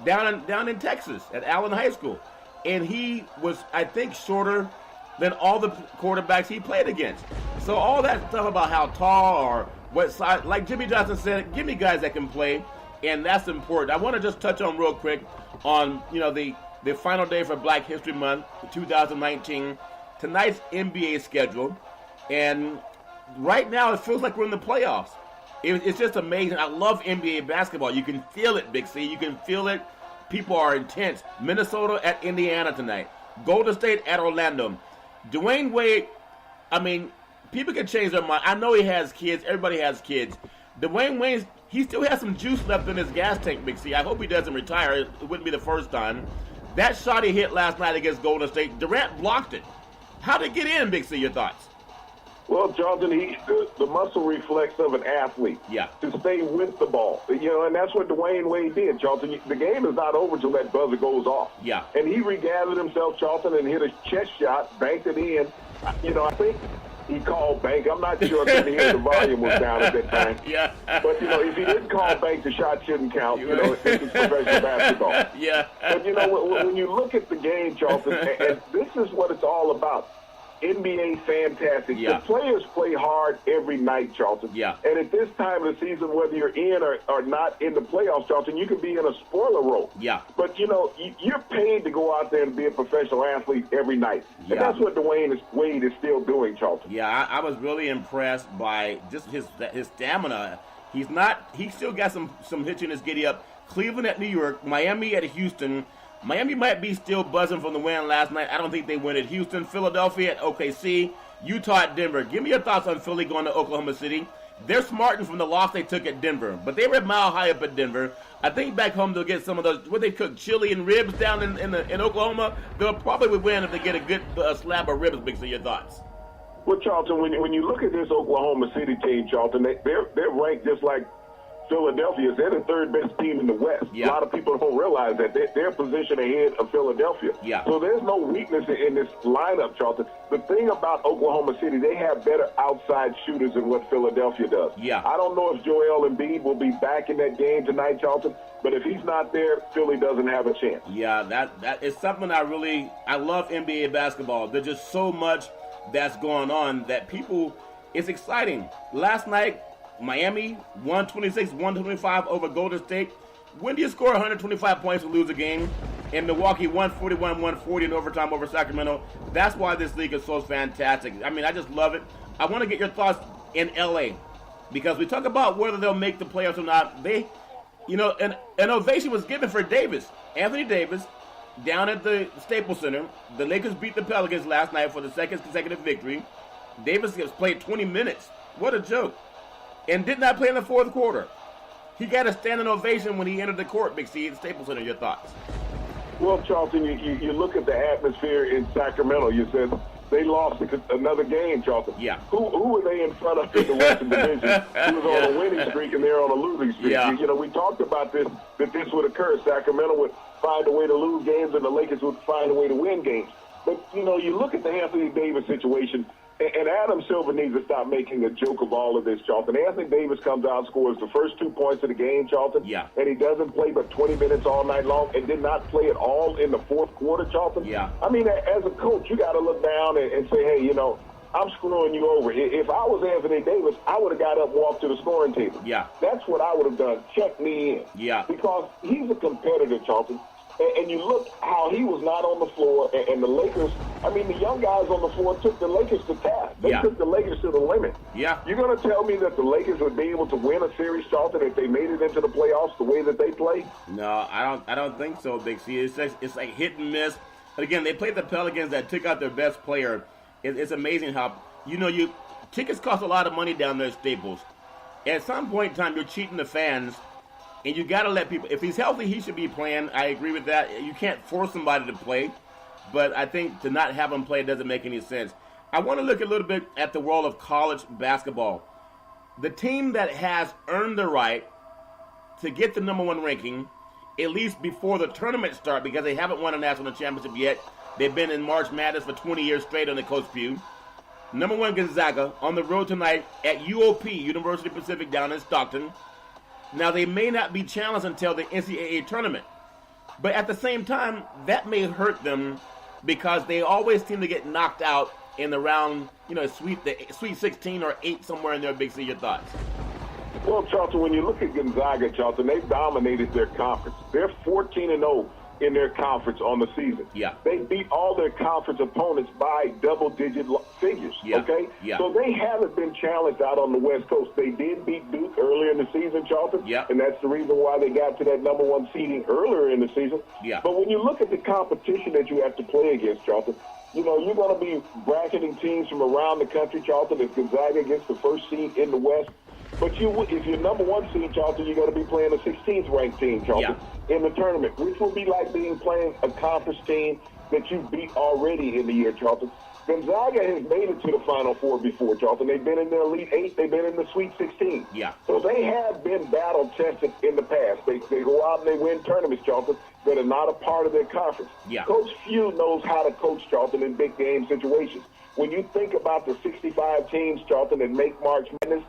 down in Texas at Allen High School. And he was, I think, shorter than all the quarterbacks he played against. So all that stuff about how tall or what size, like Jimmy Johnson said, give me guys that can play, and that's important. I want to just touch on real quick on, the final day for Black History Month, 2019. Tonight's NBA schedule, and right now it feels like we're in the playoffs. It's just amazing. I love NBA basketball. You can feel it, Big C. You can feel it. People are intense. Minnesota at Indiana tonight. Golden State at Orlando. Dwayne Wade, people can change their mind. I know he has kids. Everybody has kids. Dwayne Wade, he still has some juice left in his gas tank, Big C. I hope he doesn't retire. It wouldn't be the first time. That shot he hit last night against Golden State, Durant blocked it. How did it get in, Big C? Your thoughts? Well, Jonathan, the muscle reflex of an athlete. Yeah. To stay with the ball. And that's what Dwayne Wade did, Charlton. The game is not over until that buzzer goes off. Yeah. And he regathered himself, Charlton, and hit a chest shot, banked it in. I think he called bank. I'm not sure if the volume was down at that time. Yeah. But, if he didn't call bank, the shot shouldn't count. This is professional basketball. Yeah. But, when you look at the game, Charlton, and this is what it's all about. NBA fantastic. Yeah. The players play hard every night, Charlton. Yeah. And at this time of the season, whether you're in or not in the playoffs, Charlton, you can be in a spoiler role. Yeah. But, you're paid to go out there and be a professional athlete every night. Yeah. And that's what Dwayne Wade is still doing, Charlton. Yeah, I was really impressed by just his stamina. He still got some hitch in his giddy up. Cleveland at New York, Miami at Houston. Miami might be still buzzing from the win last night. I don't think they win at Houston. Philadelphia at OKC. Utah at Denver. Give me your thoughts on Philly going to Oklahoma City. They're smarting from the loss they took at Denver, but they were mile high up at Denver. I think back home they'll get some of those, what they cook, chili and ribs down in Oklahoma. They'll probably win if they get a good slab of ribs. Big, so your thoughts? Well, Charlton, when you look at this Oklahoma City team, Charlton, they're ranked just like Philadelphia. They're the 3rd best team in the West. Yeah. A lot of people don't realize that they're positioned ahead of Philadelphia. Yeah. So there's no weakness in this lineup, Charlton. The thing about Oklahoma City, they have better outside shooters than what Philadelphia does. Yeah. I don't know if Joel Embiid will be back in that game tonight, Charlton, but if he's not there, Philly doesn't have a chance. Yeah, that is something I love NBA basketball. There's just so much that's going on that it's exciting. Last night, Miami 126-125 over Golden State. When do you score 125 points to lose a game? And Milwaukee 141-140 in overtime over Sacramento. That's why this league is so fantastic. I just love it. I want to get your thoughts in LA because we talk about whether they'll make the playoffs or not. An ovation was given for Davis, Anthony Davis, down at the Staples Center. The Lakers beat the Pelicans last night for the 2nd consecutive victory. Davis has played 20 minutes. What a joke. And did not play in the 4th quarter. He got a standing ovation when he entered the court, Big C, at Staples Center. Your thoughts? Well, Charlton, you look at the atmosphere in Sacramento. You said they lost another game, Charlton. Yeah. Who were they in front of in the Western Division? Who was on a winning streak and they're on a losing streak? Yeah. You know, we talked about this, that this would occur. Sacramento would find a way to lose games and the Lakers would find a way to win games. But, you know, you look at the Anthony Davis situation, and Adam Silver needs to stop making a joke of all of this, Charlton. Anthony Davis comes out, scores the first 2 points of the game, Charlton. Yeah. And he doesn't play but 20 minutes all night long and did not play at all in the fourth quarter, Charlton. Yeah. I mean, as a coach, you got to look down and say, hey, you know, I'm screwing you over. If I was Anthony Davis, I would have got up and walked to the scoring table. Yeah. That's what I would have done. Check me in. Yeah. Because he's a competitor, Charlton. And you look how he was not on the floor, and the Lakers, I mean, the young guys on the floor took the Lakers to task. They took the Lakers to the limit. Yeah. You're going to tell me that the Lakers would be able to win a series, Charlton, if they made it into the playoffs the way that they play? No, I don't think so, Big C. It's like hit and miss. But again, they played the Pelicans that took out their best player. It's amazing how, you know, tickets cost a lot of money down there at Staples. At some point in time, you're cheating the fans. And you got to let people, if he's healthy, he should be playing. I agree with that. You can't force somebody to play. But I think to not have him play doesn't make any sense. I want to look a little bit at the world of college basketball. The team that has earned the right to get the number one ranking, at least before the tournament start, because they haven't won a national championship yet. They've been in March Madness for 20 years straight under Coach Pugh. Number one, Gonzaga, on the road tonight at UOP, University Pacific, down in Stockton. Now, they may not be challenged until the NCAA tournament. But at the same time, that may hurt them because they always seem to get knocked out in the round, you know, Sweet 16 or 8, somewhere in there. Big C, your thoughts? Well, Charlton, when you look at Gonzaga, Charlton, they've dominated their conference. They're 14-0 in their conference on the season. Yeah. They beat all their conference opponents by double-digit figures, okay? Yeah. So they haven't been challenged out on the West Coast. They did beat Duke earlier in the season, Charlton, Yeah. and that's the reason why they got to that number one seeding earlier in the season. Yeah. But when you look at the competition that you have to play against, Charlton, you know, you're going to be bracketing teams from around the country, Charlton, if Gonzaga gets the first seed in the West. But if you're number one seed, Charlton, you're going to be playing a 16th ranked team, Charlton, in the tournament, which will be like playing a conference team that you beat already in the year, Charlton. Gonzaga has made it to the Final Four before, Charlton. They've been in the Elite Eight. They've been in the Sweet 16. Yeah. So they have been battle-tested in the past. They go out and they win tournaments, Charlton, that are not a part of their conference. Yeah. Coach Few knows how to coach, Charlton, in big game situations. When you think about the 65 teams, Charlton, that make March Madness,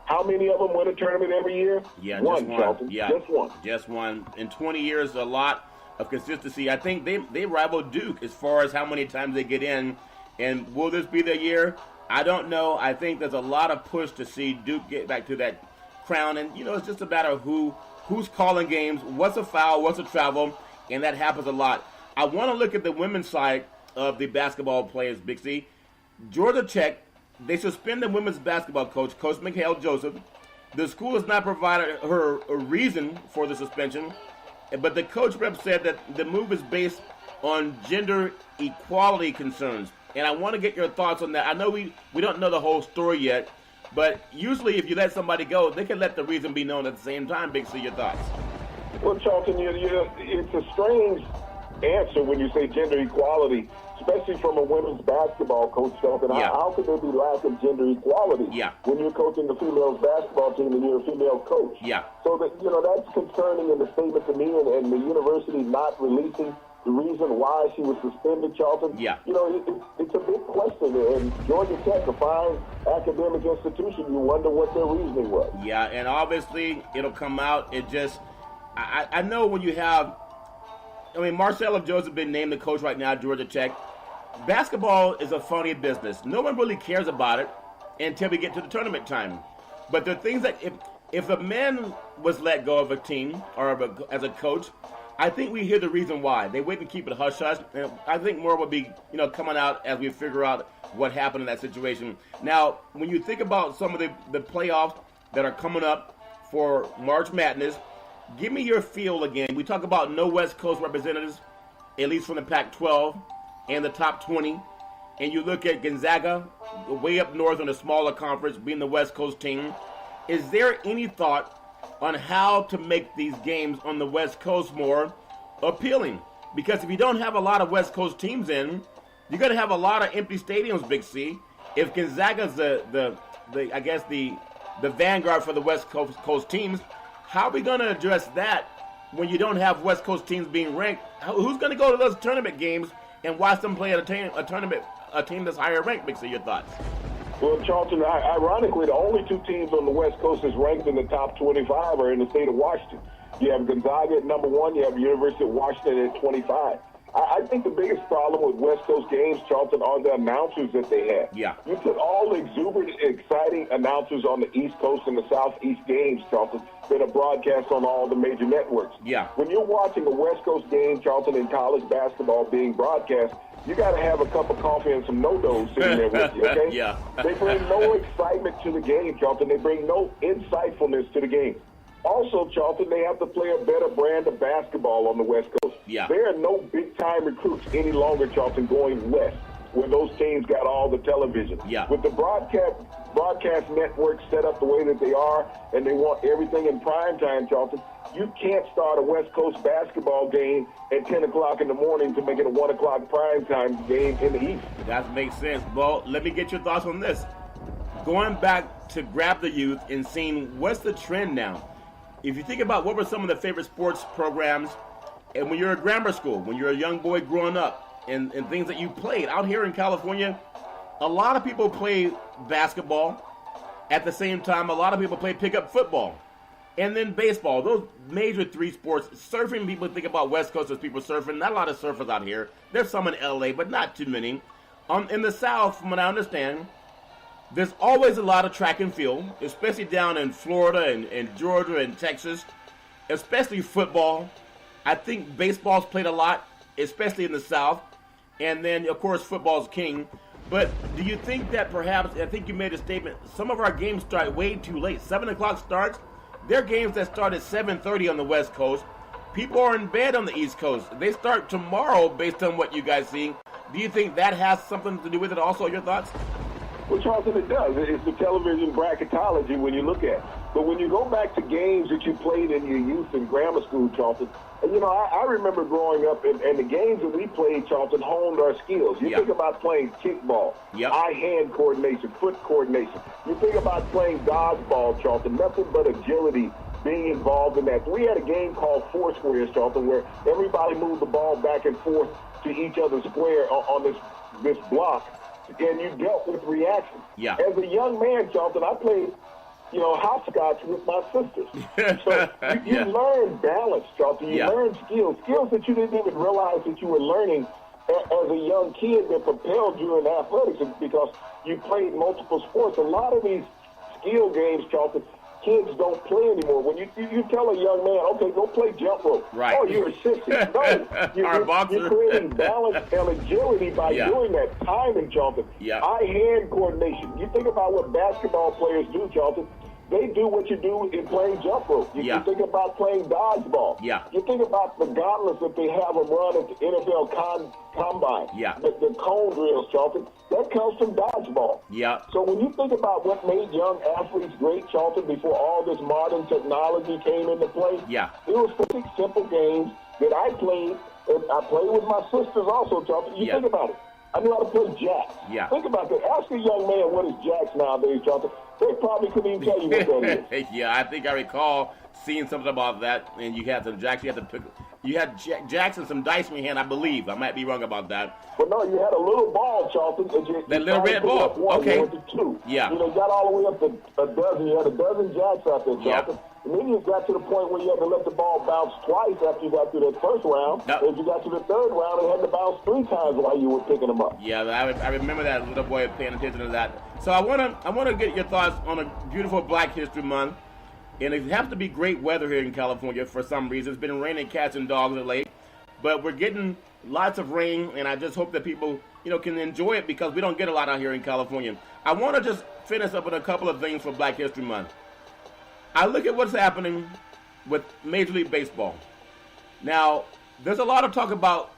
how many of them win a tournament every year? Yeah, one, just one. Charlton. Yeah, just one. Just one. In 20 years, a lot of consistency. I think they rival Duke as far as how many times they get in. And will this be their year? I don't know. I think there's a lot of push to see Duke get back to that crown. And, you know, it's just a matter of who's calling games, what's a foul, what's a travel, and that happens a lot. I want to look at the women's side of the basketball players, Big C. Georgia Tech, they suspend the women's basketball coach, Coach Mikhail Joseph. The school has not provided her a reason for the suspension, but the coach rep said that the move is based on gender equality concerns. And I want to get your thoughts on that. I know we don't know the whole story yet, but usually if you let somebody go, they can let the reason be known at the same time. Big C, your thoughts? Well, Charlton, it's a strange answer when you say gender equality, especially from a women's basketball coach, Charlton. Yeah. How could there be lack of gender equality when you're coaching the female basketball team and you're a female coach? Yeah. So that that's concerning in the statement to me, and the university not releasing the reason why she was suspended, Charlton. Yeah. It's a big question. And Georgia Tech, a fine academic institution, you wonder what their reasoning was. Yeah, and obviously it'll come out. It just, I know when you have, Marcelo Joseph been named the coach right now at Georgia Tech. Basketball is a funny business. No one really cares about it until we get to the tournament time. But there are things that if a man was let go of a team or as a coach, I think we hear the reason why. They wouldn't keep it hush-hush. And I think more would be, coming out as we figure out what happened in that situation. Now, when you think about some of the playoffs that are coming up for March Madness, give me your feel again. We talk about no West Coast representatives, at least from the Pac-12 and the top 20. And you look at Gonzaga, way up north in a smaller conference, being the West Coast team. Is there any thought on how to make these games on the West Coast more appealing? Because if you don't have a lot of West Coast teams in, you're going to have a lot of empty stadiums, Big C. If Gonzaga's the vanguard for the West Coast teams, how are we going to address that when you don't have West Coast teams being ranked? Who's going to go to those tournament games and watch them play a team that's higher ranked? Big C, your thoughts? Well, Charlton, ironically, the only two teams on the West Coast that's ranked in the top 25 are in the state of Washington. You have Gonzaga at number 1. You have University of Washington at 25. I think the biggest problem with West Coast games, Charlton, are the announcers that they have. Yeah. You put all the exuberant, exciting announcers on the East Coast and the Southeast games, Charlton, that are broadcast on all the major networks. Yeah. When you're watching a West Coast game, Charlton, in college basketball being broadcast, you got to have a cup of coffee and some no-dos sitting there with you, okay? Yeah. They bring no excitement to the game, Charlton. They bring no insightfulness to the game. Also, Charlton, they have to play a better brand of basketball on the West Coast. Yeah. There are no big-time recruits any longer, Charlton, going west, where those teams got all the television. Yeah. With the broadcast networks set up the way that they are, and they want everything in prime time, Charlton, you can't start a West Coast basketball game at 10 o'clock in the morning to make it a 1 o'clock prime time game in the East. That makes sense. Well, let me get your thoughts on this. Going back to grab the youth and seeing what's the trend now. If you think about what were some of the favorite sports programs, and when you're at grammar school, when you're a young boy growing up, and things that you played out here in California, a lot of people play basketball. At the same time, a lot of people play pickup football. And then baseball, those major three sports. Surfing, people think about West Coast as people surfing. Not a lot of surfers out here. There's some in LA, but not too many. In the South, from what I understand, there's always a lot of track and field, especially down in Florida and Georgia and Texas, especially football. I think baseball's played a lot, especially in the South. And then, of course, football's king. But do you think that perhaps, I think you made a statement, some of our games start way too late. 7 o'clock starts. There are games that start at 7:30 on the West Coast. People are in bed on the East Coast. They start tomorrow based on what you guys see. Do you think that has something to do with it also? Your thoughts? Well, Charlton, it does. It's the television bracketology when you look at it. But when you go back to games that you played in your youth in grammar school, Charlton, and, I remember growing up, and the games that we played, Charlton, honed our skills. You think about playing kickball, eye-hand coordination, foot coordination. You think about playing dodgeball, Charlton, nothing but agility being involved in that. We had a game called Four Squares, Charlton, where everybody moved the ball back and forth to each other's square on this block, and you dealt with reaction. Yeah. As a young man, Charlton, I played hopscotch with my sisters. So you learn balance, Charlton. You learn skills that you didn't even realize that you were learning as a young kid that propelled you in athletics because you played multiple sports. A lot of these skill games, Charlton, kids don't play anymore. When you tell a young man, okay, go play jump rope. Right. Oh, you're a sissy. No, you're creating balance and agility by doing that. Timing, Charlton. Eye-hand coordination. You think about what basketball players do, Charlton. They do what you do in playing jump rope. You think about playing dodgeball. You think about the gauntlets that they have them run at the NFL combine. The cone drills, Charlton. That comes from dodgeball. So when you think about what made young athletes great, Charlton, before all this modern technology came into play, it was 6 simple games that I played. And I played with my sisters also, Charlton. You think about it. I knew how to play jacks. Think about that. Ask a young man what is jacks nowadays, Charlton. They probably couldn't even tell you what that is. I think I recall seeing something about that. And you had some jacks. You had jacks and some dice in your hand, I believe. I might be wrong about that. But no, you had a little ball, Charlton. That little red ball. Okay. You went to 2. You got all the way up to a dozen. You had a dozen jacks out there, Charlton. And then you got to the point where you had to let the ball bounce twice after you got through that first round. As you got to the third round, it had to bounce 3 times while you were picking them up. I remember that little boy paying attention to that. So I want to get your thoughts on a beautiful Black History Month. And it has to be great weather here in California for some reason. It's been raining cats and dogs of late. But we're getting lots of rain, and I just hope that people, can enjoy it because we don't get a lot out here in California. I want to just finish up with a couple of things for Black History Month. I look at what's happening with Major League Baseball. Now, there's a lot of talk about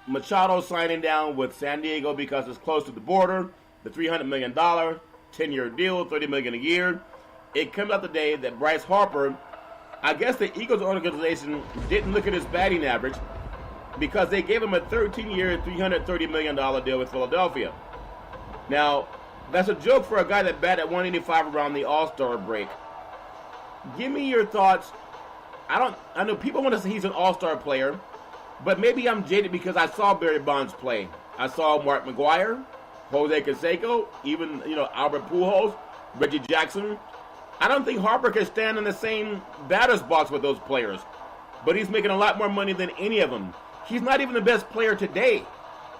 Machado signing down with San Diego because it's close to the border, the $300 million, 10-year deal, $30 million a year. It comes out today that Bryce Harper, I guess the Eagles organization didn't look at his batting average, because they gave him a 13-year, $330 million deal with Philadelphia. Now, that's a joke for a guy that batted at 185 around the All-Star break. Give me your thoughts. I know people want to say he's an All-Star player, but maybe I'm jaded because I saw Barry Bonds play. I saw Mark McGwire, Jose Canseco, even Albert Pujols, Reggie Jackson. I don't think Harper can stand in the same batter's box with those players, but he's making a lot more money than any of them. He's not even the best player today.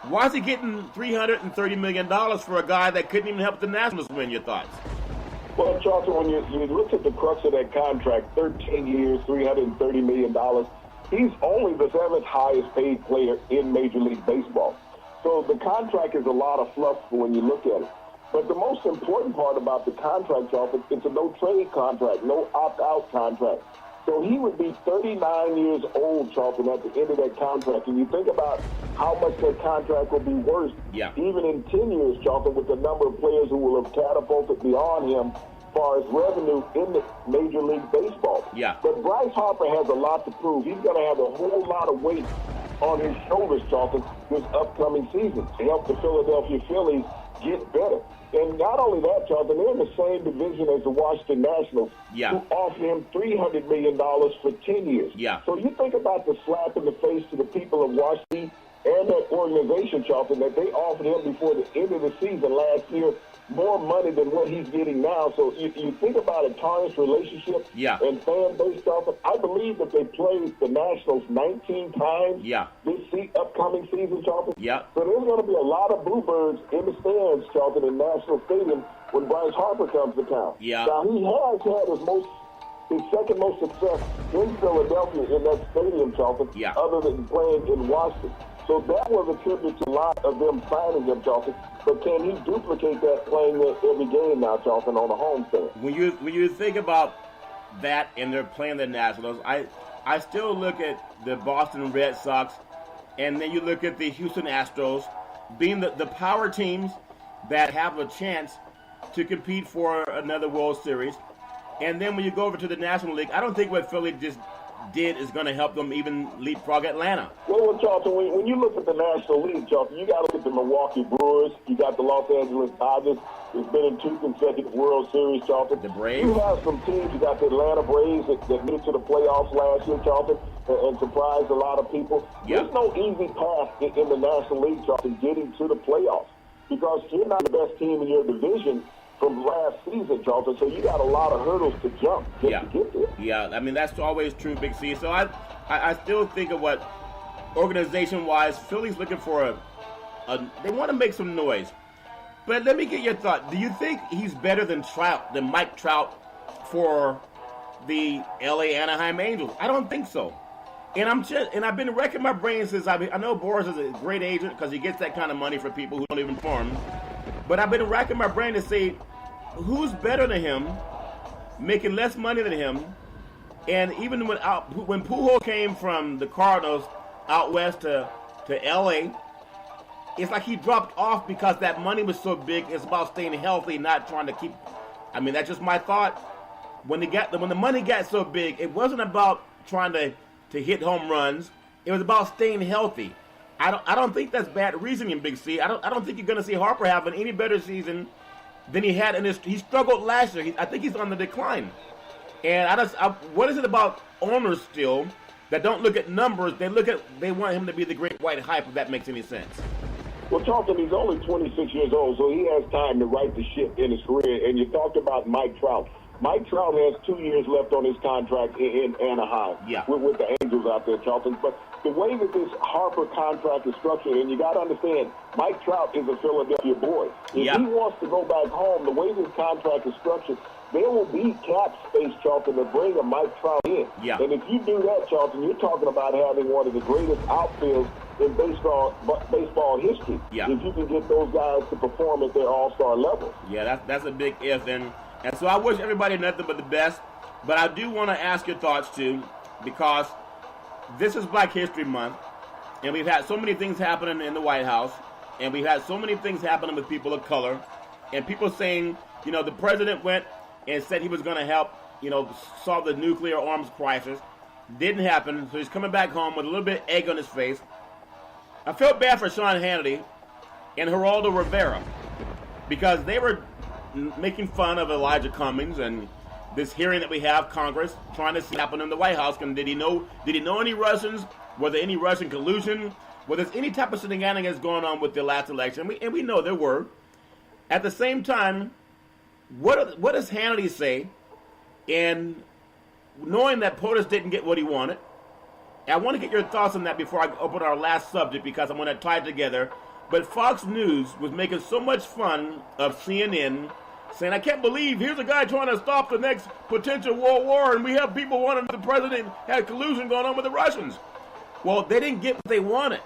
Why is he getting $330 million for a guy that couldn't even help the Nationals win? Your thoughts? Well, Charlton, when you look at the crux of that contract, 13 years, $330 million, he's only the seventh highest paid player in Major League Baseball. So the contract is a lot of fluff when you look at it. But the most important part about the contract, Charlton, it's a no-trade contract, no opt-out contract. So he would be 39 years old, Charlton, at the end of that contract. And you think about how much that contract will be worth, even in 10 years, Charlton, with the number of players who will have catapulted beyond him as far as revenue in the Major League Baseball. Yeah. But Bryce Harper has a lot to prove. He's going to have a whole lot of weight on his shoulders, Charlton, this upcoming season to help the Philadelphia Phillies get better. And not only that, Charlton, they're in the same division as the Washington Nationals, who offered him $300 million for 10 years. Yeah. So you think about the slap in the face to the people of Washington and that organization, Charlton, that they offered him before the end of the season last year more money than what he's getting now. So if you think about a tarnished relationship and fan base, Charlton, I believe that they played the Nationals 19 times this upcoming season, Charlton. So there's going to be a lot of bluebirds in the stands, Charlton, in National Stadium when Bryce Harper comes to town. Now, he has had his second most success in Philadelphia in that stadium, Charlton, other than playing in Washington. So that was a tribute to a lot of them signing him, Charlton. But can he duplicate that playing there every game now, Charlton, on a homestand? When you think about that and they're playing the Nationals, I still look at the Boston Red Sox, and then you look at the Houston Astros being the power teams that have a chance to compete for another World Series. And then when you go over to the National League, I don't think what Philly just did is going to help them even leapfrog Atlanta. Well, Charlton, when you look at the National League, Charlton, you got to look at the Milwaukee Brewers. You got the Los Angeles Dodgers, who's been in 2 consecutive World Series, Charlton. The Braves. You have some teams. You got the Atlanta Braves that made it to the playoffs last year, Charlton, and surprised a lot of people. There's no easy path in the National League, Charlton, getting to the playoffs because you're not the best team in your division from last season, Charlton, so you got a lot of hurdles to jump to get there. Yeah, I mean, that's always true, Big C. So I still think of what, organization-wise, Philly's looking for they want to make some noise. But let me get your thought. Do you think he's better than Mike Trout for the L.A. Anaheim Angels? I don't think so. And I've been wrecking my brain since I know Boras is a great agent because he gets that kind of money for people who don't even farm. But I've been racking my brain to say, who's better than him, making less money than him, and even when Pujols came from the Cardinals out west to L.A., it's like he dropped off because that money was so big. It's about staying healthy, not trying to keep. I mean, that's just my thought. When the money got so big, it wasn't about trying to hit home runs. It was about staying healthy. I don't think that's bad reasoning, Big C. I don't think you're going to see Harper having any better season than he had he struggled last year. I think he's on the decline. And what is it about owners still that don't look at numbers? They want him to be the great white hype, if that makes any sense. Well, Charlton, he's only 26 years old, so he has time to right the ship in his career. And you talked about Mike Trout. Mike Trout has 2 years left on his contract in Anaheim with the Angels out there, Charlton. But the way that this Harper contract is structured, and you got to understand, Mike Trout is a Philadelphia boy. If he wants to go back home, the way this contract is structured, there will be cap space, Charlton, to bring a Mike Trout in. And if you do that, Charlton, you're talking about having one of the greatest outfields in baseball history. If you can get those guys to perform at their all-star level. Yeah, that's a big if. And so I wish everybody nothing but the best. But I do want to ask your thoughts, too, because this is Black History Month, and we've had so many things happening in the White House, and we've had so many things happening with people of color, and people saying, the president went and said he was going to help, solve the nuclear arms crisis. Didn't happen, so he's coming back home with a little bit of egg on his face. I felt bad for Sean Hannity and Geraldo Rivera because they were making fun of Elijah Cummings and this hearing that we have Congress trying to see happen in the White House. And did he know any Russians? Was there any Russian collusion? Was there any type of shenanigans going on with the last election? And we know there were. At the same time, what does Hannity say? And knowing that POTUS didn't get what he wanted, I want to get your thoughts on that before I open our last subject because I'm going to tie it together. But Fox News was making so much fun of CNN, saying, I can't believe here's a guy trying to stop the next potential world war, and we have people wanting the president had collusion going on with the Russians. Well, they didn't get what they wanted.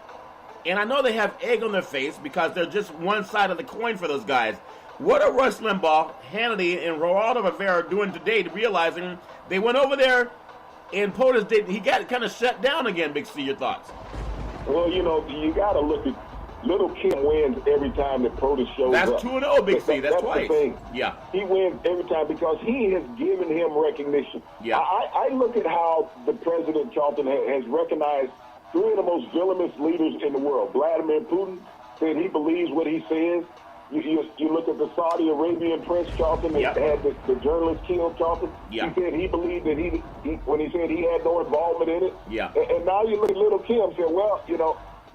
And I know they have egg on their face because they're just one side of the coin for those guys. What are Rush Limbaugh, Hannity, and Geraldo Rivera doing today to realizing they went over there and POTUS didn't? He got kind of shut down again, Big C. Your thoughts? Well, you got to look at Little Kim wins every time that POTUS shows That's up. That's 2-0, Big C. That's twice. The thing. Yeah. He wins every time because he has given him recognition. Yeah. I look at how the president, Charlton, has recognized three of the most villainous leaders in the world. Vladimir Putin said he believes what he says. You look at the Saudi Arabian Prince, Charlton, that had the journalist killed, Charlton. Yeah. He said he believed that he when he said he had no involvement in it. Yeah. And now you look at Little Kim said, well,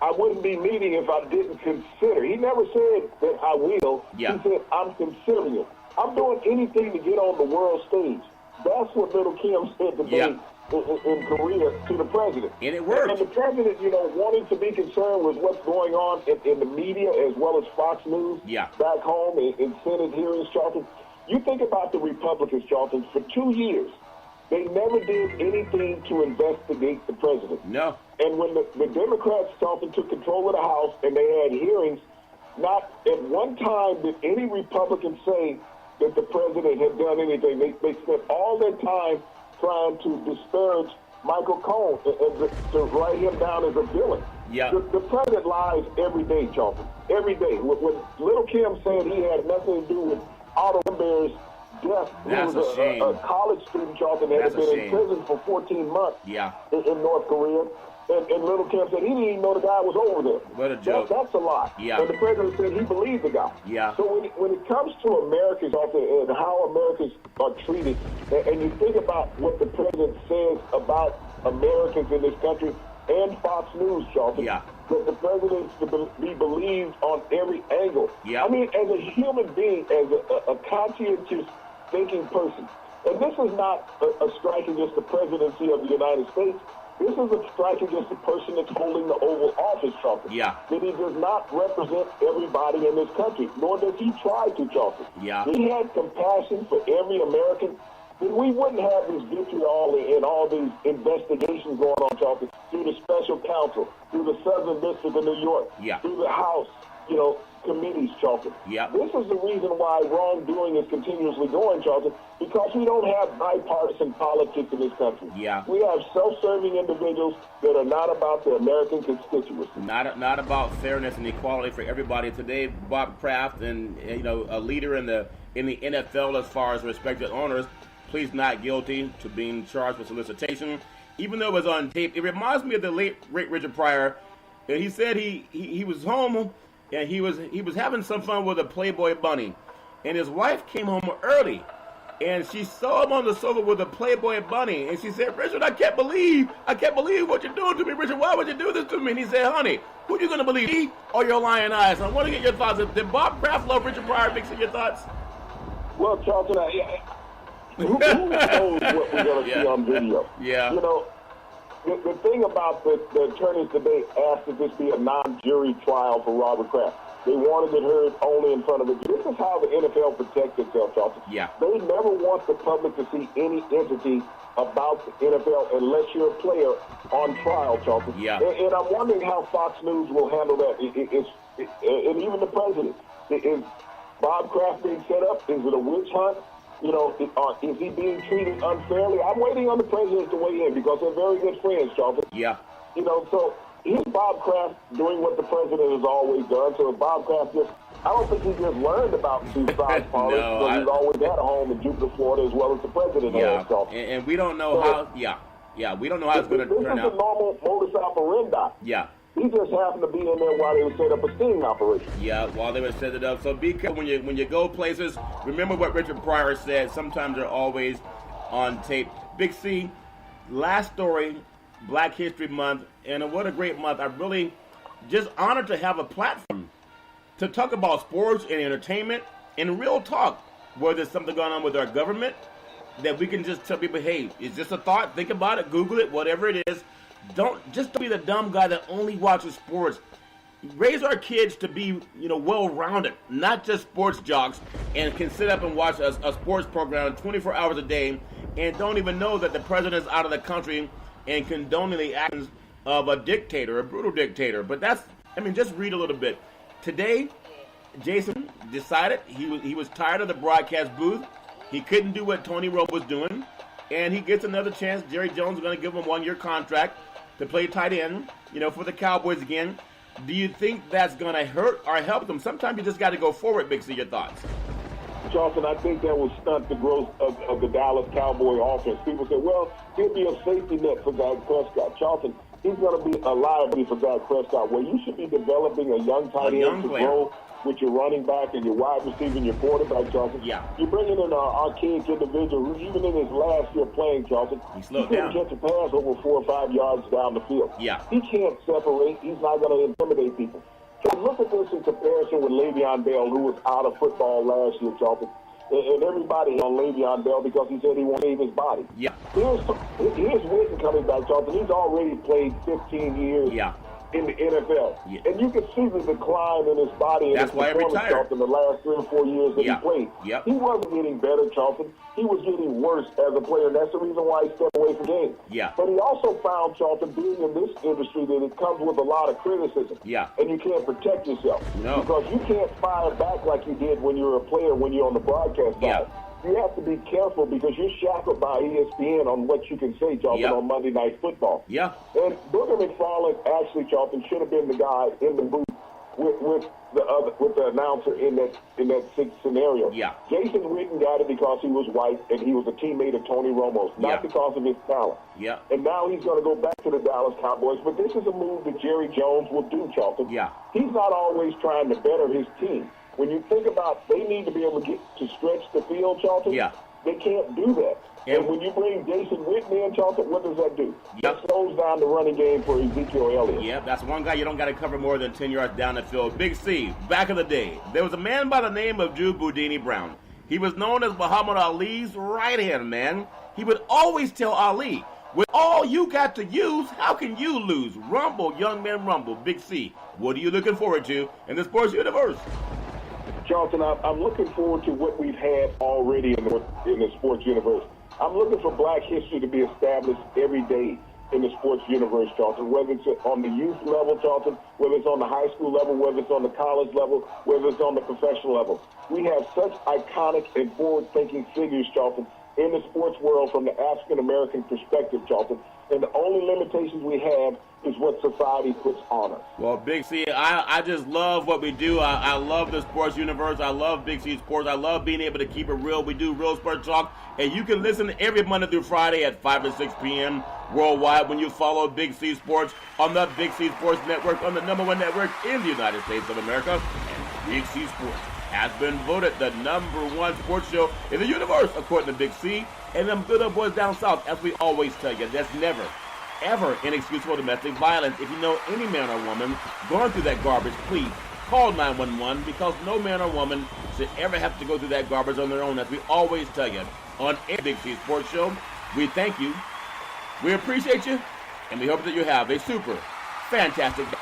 I wouldn't be meeting if I didn't consider. He never said that I will. Yeah. He said, I'm considering it. I'm doing anything to get on the world stage. That's what Little Kim said today in Korea to the president. And it worked. And the president, wanting to be concerned with what's going on in the media as well as Fox News back home in Senate hearings, Charlton. You think about the Republicans, Charlton, for 2 years. They never did anything to investigate the president. No. And when the Democrats, Charlton, took control of the House and they had hearings, not at one time did any Republican say that the president had done anything. They spent all their time trying to disparage Michael Cohen and to write him down as a villain. Yeah. The president lies every day, Charlton. Every day. When Little Kim said he had nothing to do with Otto Warmberg's death, That's who was a college student, Charlton, that had been in prison for 14 months in North Korea. And Little Kim said he didn't even know the guy was over there. What a joke. That's a lie. Yeah. And the president said he believed the guy. Yeah. So when it comes to Americans and how Americans are treated, and you think about what the president says about Americans in this country and Fox News, Charlton, that the president is to be believed on every angle. Yeah. I mean, as a human being, as a conscientious thinking person, and this is not a strike against the presidency of the United States. This is a strike against the person that's holding the Oval Office, Charlton. Yeah. That he does not represent everybody in this country, nor does he try to, Charlton. Yeah. If he had compassion for every American, then we wouldn't have this vitriol and all these investigations going on, Charlton, through the special counsel, through the Southern District of New York, through the House, committees, Charlton. Yeah. This is the reason why wrongdoing is continuously going, Charlton, because we don't have bipartisan politics in this country. Yeah. We have self-serving individuals that are not about the American constituency. Not about fairness and equality for everybody. Today, Bob Kraft, and a leader in the NFL as far as respected owners, pleads not guilty to being charged with solicitation, even though it was on tape. It reminds me of the late Richard Pryor. And he said he was home. And he was having some fun with a Playboy bunny, and his wife came home early, and she saw him on the sofa with a Playboy bunny, and she said, "Richard, I can't believe what you're doing to me, Richard. Why would you do this to me?" And he said, "Honey, who are you gonna believe, me or your lying eyes?" And I want to get your thoughts. Did Bob Kraft love Richard Pryor? Mixing your thoughts. Well, Charlton, who knows what we're gonna see on video? Yeah. The thing about the attorneys today asked that this be a non-jury trial for Robert Kraft. They wanted it heard only in front of the jury. This is how the NFL protects itself, Charlton. Yeah. They never want the public to see any entity about the NFL unless you're a player on trial, Charlton. Yeah. And I'm wondering how Fox News will handle that. And even the president. Is Bob Kraft being set up? Is it a witch hunt? Is he being treated unfairly? I'm waiting on the president to weigh in because they're very good friends, Charlton. Yeah. So here's Bob Kraft doing what the president has always done. So if Bob Kraft I don't think he just learned about suicide politics, because he's always had a home in Jupiter, Florida, as well as the president has, Charlton. And we don't know how, we don't know how it's going to turn out. This is a normal modus operandi. Yeah. He just happened to be in there while they were setting up a sting operation. Yeah, while they were setting it up. So be careful when you go places. Remember what Richard Pryor said. Sometimes they're always on tape. Big C, last story, Black History Month, and what a great month. I'm really just honored to have a platform to talk about sports and entertainment and real talk. Whether there's something going on with our government, that we can just tell people, hey, it's just a thought. Think about it. Google it. Whatever it is. Don't be the dumb guy that only watches sports. Raise our kids to be, well-rounded, not just sports jocks, and can sit up and watch a sports program 24 hours a day and don't even know that the president's out of the country and condoning the actions of a dictator, a brutal dictator. But just read a little bit. Today, Jason decided he was tired of the broadcast booth. He couldn't do what Tony Romo was doing, and he gets another chance. Jerry Jones is going to give him a 1-year contract to play tight end, for the Cowboys again. Do you think that's going to hurt or help them? Sometimes you just got to go forward, Big C. Your thoughts? Charlton, I think that will stunt the growth of the Dallas Cowboy offense. People say, well, he'll be a safety net for Dak Prescott. Charlton, he's going to be a liability for Dak Prescott. Well, you should be developing a young tight end to grow with your running back and your wide receiver and your quarterback, Charlton. Yeah. You're bringing in an archaic individual who, even in his last year playing, Charlton, he couldn't catch a pass over 4 or 5 yards down the field. Yeah. He can't separate. He's not going to intimidate people. So look at this in comparison with Le'Veon Bell, who was out of football last year, Charlton. And everybody on Le'Veon Bell because he said he wanted to save his body. Yeah. Here's Witten coming back, Charlton. He's already played 15 years. Yeah. In the NFL. Yeah. And you can see the decline in his body and his performance, Charlton, the last 3 or 4 years that he played. Yep. He wasn't getting better, Charlton. He was getting worse as a player, and that's the reason why he stepped away from games. Yeah. But he also found, Charlton, being in this industry, that it comes with a lot of criticism. Yeah. And you can't protect yourself. No. Because you can't fire back like you did when you were a player, when you're on the broadcast side. You have to be careful because you're shackled by ESPN on what you can say, Charlton, on Monday Night Football. Yeah. And Booger McFarland actually, Charlton, should have been the guy in the booth with the announcer in that scenario. Yeah. Jason Witten got it because he was white and he was a teammate of Tony Romo's, not because of his talent. Yeah. And now he's going to go back to the Dallas Cowboys, but this is a move that Jerry Jones will do, Charlton. Yeah. He's not always trying to better his team. When you think about they need to be able to get to stretch the field, Charlton, they can't do that. And when you bring Jason Witten in, Charlton, what does that do? That slows down the running game for Ezekiel Elliott. Yeah, that's one guy you don't got to cover more than 10 yards down the field. Big C, back in the day, there was a man by the name of Drew Boudini Brown. He was known as Muhammad Ali's right-hand man. He would always tell Ali, with all you got to use, how can you lose? Rumble, young man, rumble. Big C, what are you looking forward to in the sports universe? Charlton, I'm looking forward to what we've had already in the sports universe. I'm looking for Black history to be established every day in the sports universe, Charlton, whether it's on the youth level, Charlton, whether it's on the high school level, whether it's on the college level, whether it's on the professional level. We have such iconic and forward-thinking figures, Charlton, in the sports world from the African-American perspective, Charlton. And the only limitations we have is what society puts on us. Well, Big C, I just love what we do. I love the sports universe. I love Big C Sports. I love being able to keep it real. We do real sports talk. And you can listen every Monday through Friday at 5 and 6 p.m. worldwide when you follow Big C Sports on the Big C Sports Network, on the #1 network in the United States of America. And Big C Sports has been voted the #1 sports show in the universe, according to Big C. And them good old boys down south, as we always tell you, that's never, ever an excuse for domestic violence. If you know any man or woman going through that garbage, please call 911, because no man or woman should ever have to go through that garbage on their own, as we always tell you on a Big C Sports Show. We thank you, we appreciate you, and we hope that you have a super fantastic day.